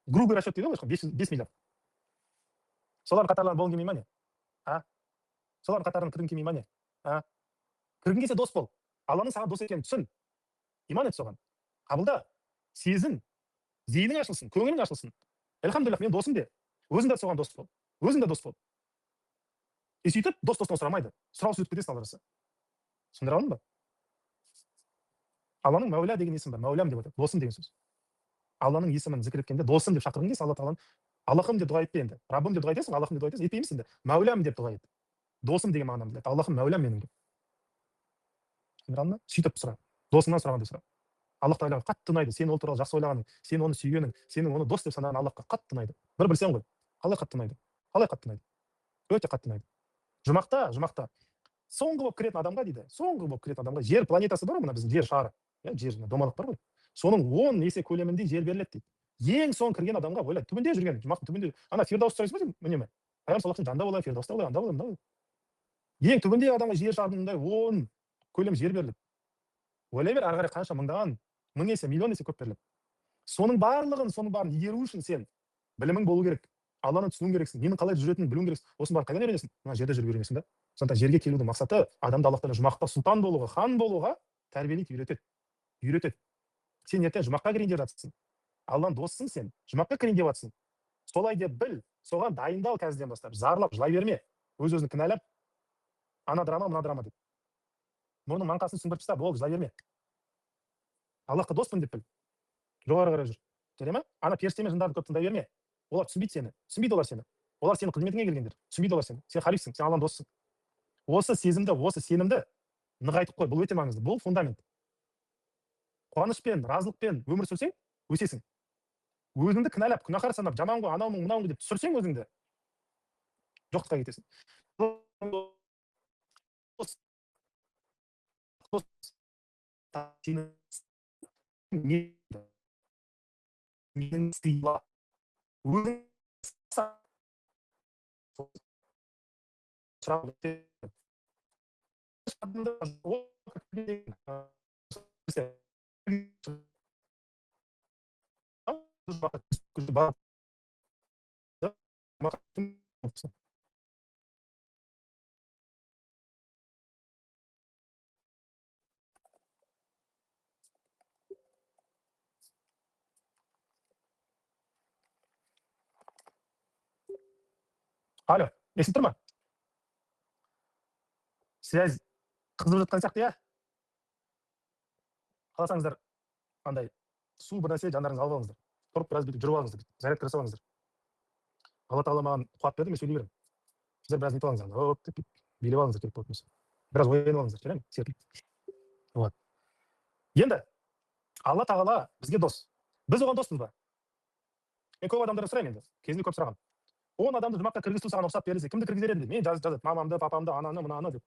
грубый расчет дейді ғой, 5 миллиард. Солардың қатарынан болғың келмей ма не? Солардың қатарынан кіргің келмей ма не? Кіргің келсе дос бол. Алланың саған дос екенін түсін. Иман ет соған. Қабылда. Сезін. Зейінің ашылсын, көңілің ашылсын. Элхамдулиллах, мен досым де. Өзің де соған дос бол. Өзің де дос бол. Сөйтіп, достан сұрамайды. Сұраусыз өтіп кетесің аларасы. Түсіндіре алдың ба? Алланың Мәуля деген есімі бар. Мәулям деп атайды. Досым деген сөз. Алланың есімін зікір еткенде досым деп шақырғың келсе, Алла тағаланы Аллахым деп дұға етпе енді. Раббым деп дұға етесің, Аллахым деп дұға етесің, етпейміз енді. Мәулям деп дұға ет. Досым деген мағынаны біледі. Аллахым Мәулям менің деп. Түсіндіре алдың ба? Сөйтіп сұра. Досыңнан сұрағандай сұра. Аллах тағалаға қатты ұнайды. Сен ол туралы жақсы ойлағаның, сен оны сүйгенің, сенің оны дос деп санаған Аллахқа қатты ұнайды. Бір білсең ғой. Қалай қатты ұнайды? Өте қатты ұнайды. Жұмақта соңғы болып кіретін адамға дейді. Соңғы болып кіретін адамға жер планетасы бар ғой, мына біздің жер шары. Жер домалақ бар ғой. Соның 10 есе көлемінде жер беріледі дейді. Ең соң кірген адамға ойлайды, түбінде жүрген, жұмақтың түбінде, ана Фирдаус сұрайсыз ба үнемі? Пайғамбар саллаллаху алейхи жанда болайын, Фирдауста болайын, анда болайын. Ең түбінде адамға жер шарында 10 көлем жер беріледі. Ойлай бер, ары қарай қанша мыңдаған, 1000 есе, миллион есе көп беріледі. Соның барын игеру үшін сен білімің болу керек. Алланы түсінуің керексің. Ненің қалай жүретінін білуің керексің. Осының бәрін қайдан үйренесің? Мына жерде жүріп үйренесің да. Сондықтан жерге келудің мақсаты адамды Аллах тағала жұмақта сұлтан болуға, хан болуға тәрбиелейді, үйретеді. Сен ертең жұмаққа кірейін деп жатсың. Алланың досысың сен. Жұмаққа кірейін деп жатсың. Солай деп біл. Соған дайындал қазірден бастап. Зарлап, жылай берме. Өз-өзін кінәлап, ана драма, мына драма деп. Мұрның маңқасын сүңгіріп тастап, болды, жылай берме. Аллахқа доспын деп біл. Жоғары қарай жүр. Жарай ма? Ана періштемен жындарды көп тыңдай берме. Олар түсінбейді сені. Түсінбейді олар сені. Олар сенің қызметіңе келгендер. Түсінбейді олар сені. Сен халифсің, сен Алланың досысың. Осы сезімді, осы сенімді нығайтып қой. Бұл өте маңызды. Бұл фундамент. Қуанышпен, разылықпен өмір сүрсең, өсесің. Өзіңді кінәлап, күнәһар санап, жаман ғой, анауың, мынауың деп түсірсең өзіңді, жоқтыққа кетесің. Менің сыйла өзің Алло, естіп тұр ма? Связь қызып жатқан сияқты, иә? Қаласаңыздар, андай су бір нәрсе жандарыңызға алып алыңыздар. Тұрып біраз бүйтіп жүріп алыңыздар, зарядка жасап алыңыздар. Алла тағала маған қуат берді, мен сөйлей беремін. Сіздер біраз нетіп алыңыздар, оп деп билеп алыңыздар керек болатын болса. Біраз оянып алыңыздар, жарай ма? Серпіліп. Вот. Енді Алла тағала бізге дос. Біз оған доспыз ба? Мен көп адамдардан сұраймын енді. Кезінде көп сұрағанмын. 10 адамды жұмаққа кіргізу саған рұқсат берілсе, кімді кіргізер едің? Мен жазады, мамамды, папамды, ананы, мынаны деп.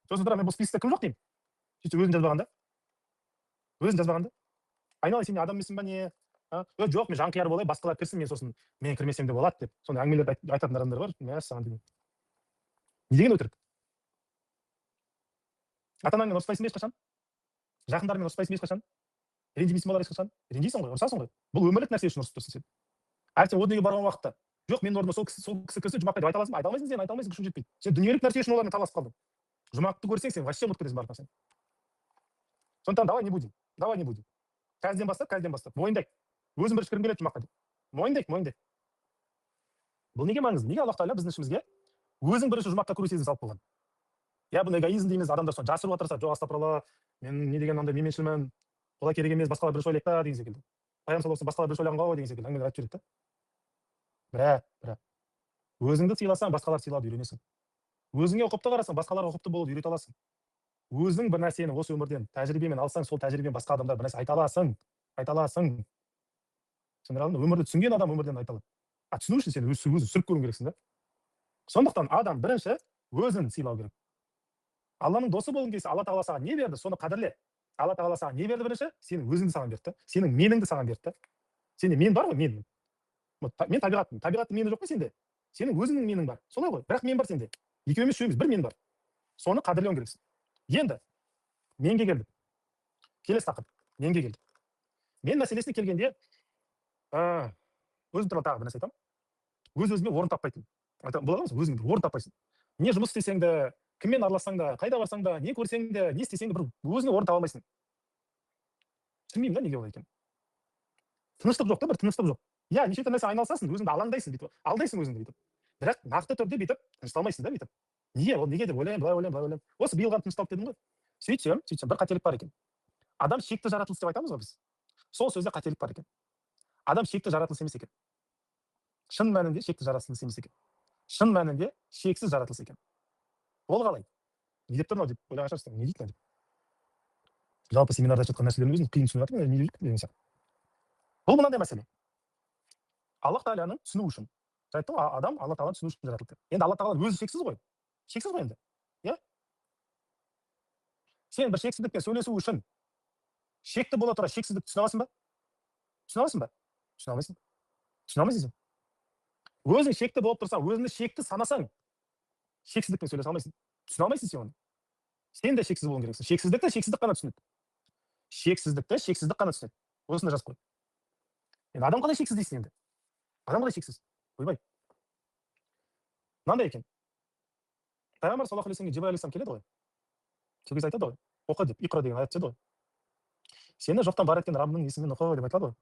Сосын бірақ мен бұл списокта кім жоқ деймін. Сөйтіп өзін жазбағанда. Өзін жазбағанда. Айналайын, сен адам емессің ба не? Жоқ, мен жанқияр болайын, басқалар кірсін, мен сосын мен кірмесем де болады деп. Сондай әңгімелерді айтатын адамдар бар. Мәссаған деймін. Не деген өтірік? Ата-анаңмен ұрыспайсың ба ешқашан? Жақындарыңмен ұрыспайсың ба ешқашан? Ренжімейсің ба ешқашан? Ренжисің ғой, ұрысасың ғой. Бұл өмірлік нәрсе үшін ұрысып тұрсың сен. Ертең о дүниеге барған уақытта жоқ, менің орныма сол кісі кірсе жұмаққа деп айта аласың ба? Айта алмайсың, сен айта алмайсың, күшің жетпейді. Сен дүниелік нәрсе үшін олармен таласып қалдың. Жұмақты көрсең, сен вообще ұмытып кетесің барлық нәрсені. Сондықтан давай не будем. Давай не будем. Қазірден бастап мойындайық. Өзім бірінші кіргім келеді жұмаққа деп. Мойындайық. Бұл неге маңызды? Неге Аллах Тағала біздің ішімізге өзің бірінші жұмаққа кіру сезімін салып қойған? Я бұны эгоизм дейміз, адамдар соны жасыруға тырысады. Жоқ, астапыралла, мен не деген андай менменшілмін, олай керек емес, басқалар бірінші ойлайды да деген секілді. Пайғамбар саллаллаху алейхи вассалам басқалар бірінші ойлаған ғой деген секілді әңгімелер айтып жүреді да. Бірақ өзіңді сыйласаң, басқалар сыйлауды үйренесің. Өзіңе ұқыпты қарасаң, басқаларға ұқыпты болуды үйрете аласың. Өзің бір нәрсені осы өмірден тәжірибемен алсаң, сол тәжірибемен басқа адамдар бір нәрсе айта аласың. Түсіндіре алдым ба? Өмірді түсінген адам өмірден айта алады. Түсіну үшін сен өзі сүріп көруің керексің да. Сондықтан адам бірінші өзін сыйлау керек. Алланың досы болғың келсе, Алла тағала саған не берді, соны қадірле. Алла тағала саған не берді бірінші? Сенің өзіңді саған берді. Сенің меніңді саған берді. Сенде мен бар ғой, мен. Мен табиғатпын. Табиғаттың мені жоқ қой сенде. Сенің өзіңнің менің бар. Солай ғой. Бірақ мен бар сенде. Екеуміз үшеуміз бір мен бар. Соны қадірлеуің керексің. Енді менге келдік. Келесі тақырып. Менге келдік. Мен мәселесіне келгенде, өзім туралы тағы бір нәрсе айтамын. Өз-өзіме орын таппайтын. Болады ма? Өзіңе бір орын таппайсың. Не жұмыс істесең де, кіммен аралассаң да, қайда барсаң да, не көрсең де, не істесең де, бір өзіңе орын таба алмайсың. Түсінбеймін да неге олай екенін. Тыныштық жоқ та, бір тыныштық жоқ. Я, неше түрлі нәрсе айналысасың, өзіңді алаңдайсың бүйтіп, алдайсың өзіңді бүйтіп. Бірақ нақты түрде бүйтіп тынышталмайсың да бүйтіп. Неге деп ойлаймын, былай ойлаймын. Осы биыл ғана тынышталып дедім ғой. Сөйтсем, бір қателік бар екен. Адам шекті жаратылыс деп айтамыз ғой біз. Сол сөзде қателік бар екен. Адам шекті жаратылыс емес екен. Шын мәнінде шекті жаратылыс емес екен. Шын мәнінде шексіз жаратылыс екен. Ол қалай? Не деп тұр мынау деп ойлаған шығарсыздар. Не дейді мынау деп. Жалпы семинарда айтып жатқан нәрселердің өзін қиын түсініп жатырмын, не дейді деген сияқты. Бұл мынандай мәселе. Аллах Тағаланы түсіну үшін. Айттым ғой, адам Алла Тағаланы түсіну үшін жаратылды. Енді Алла Тағала өзі шексіз ғой. Шексіз ғой енді. Иә? Сен бір шексіздікпен сөйлесу үшін шекті бола тұра шексіздікті түсіне аласың ба? Түсіне аласың ба? Түсіне алмайсың. Түсіне алмайсың. Өзің шекті болып тұрсаң, өзіңді шекті санасаң, шексіздікпен сөйлесе алмайсың. Түсіне алмайсың сен оны. Сен де шексіз болуың керексің. Шексіздікті шексіздік қана түсінеді. Шексіздікті шексіздік қана түсінеді. Осыны жазып қой. Енді адам қалай шексіз дейсің енді? Адам қалай шексіз? Ойбай. Мынандай екен. Пайғамбар саллаллаху алейхи вассаламға Жибраил алейхиссалам келеді ғой. Сол кезде айтады ғой. Оқы деп, иқра деген аят жазады ғой. Сені жоқтан бар еткен Раббының есімімен оқы деп айтады ғой.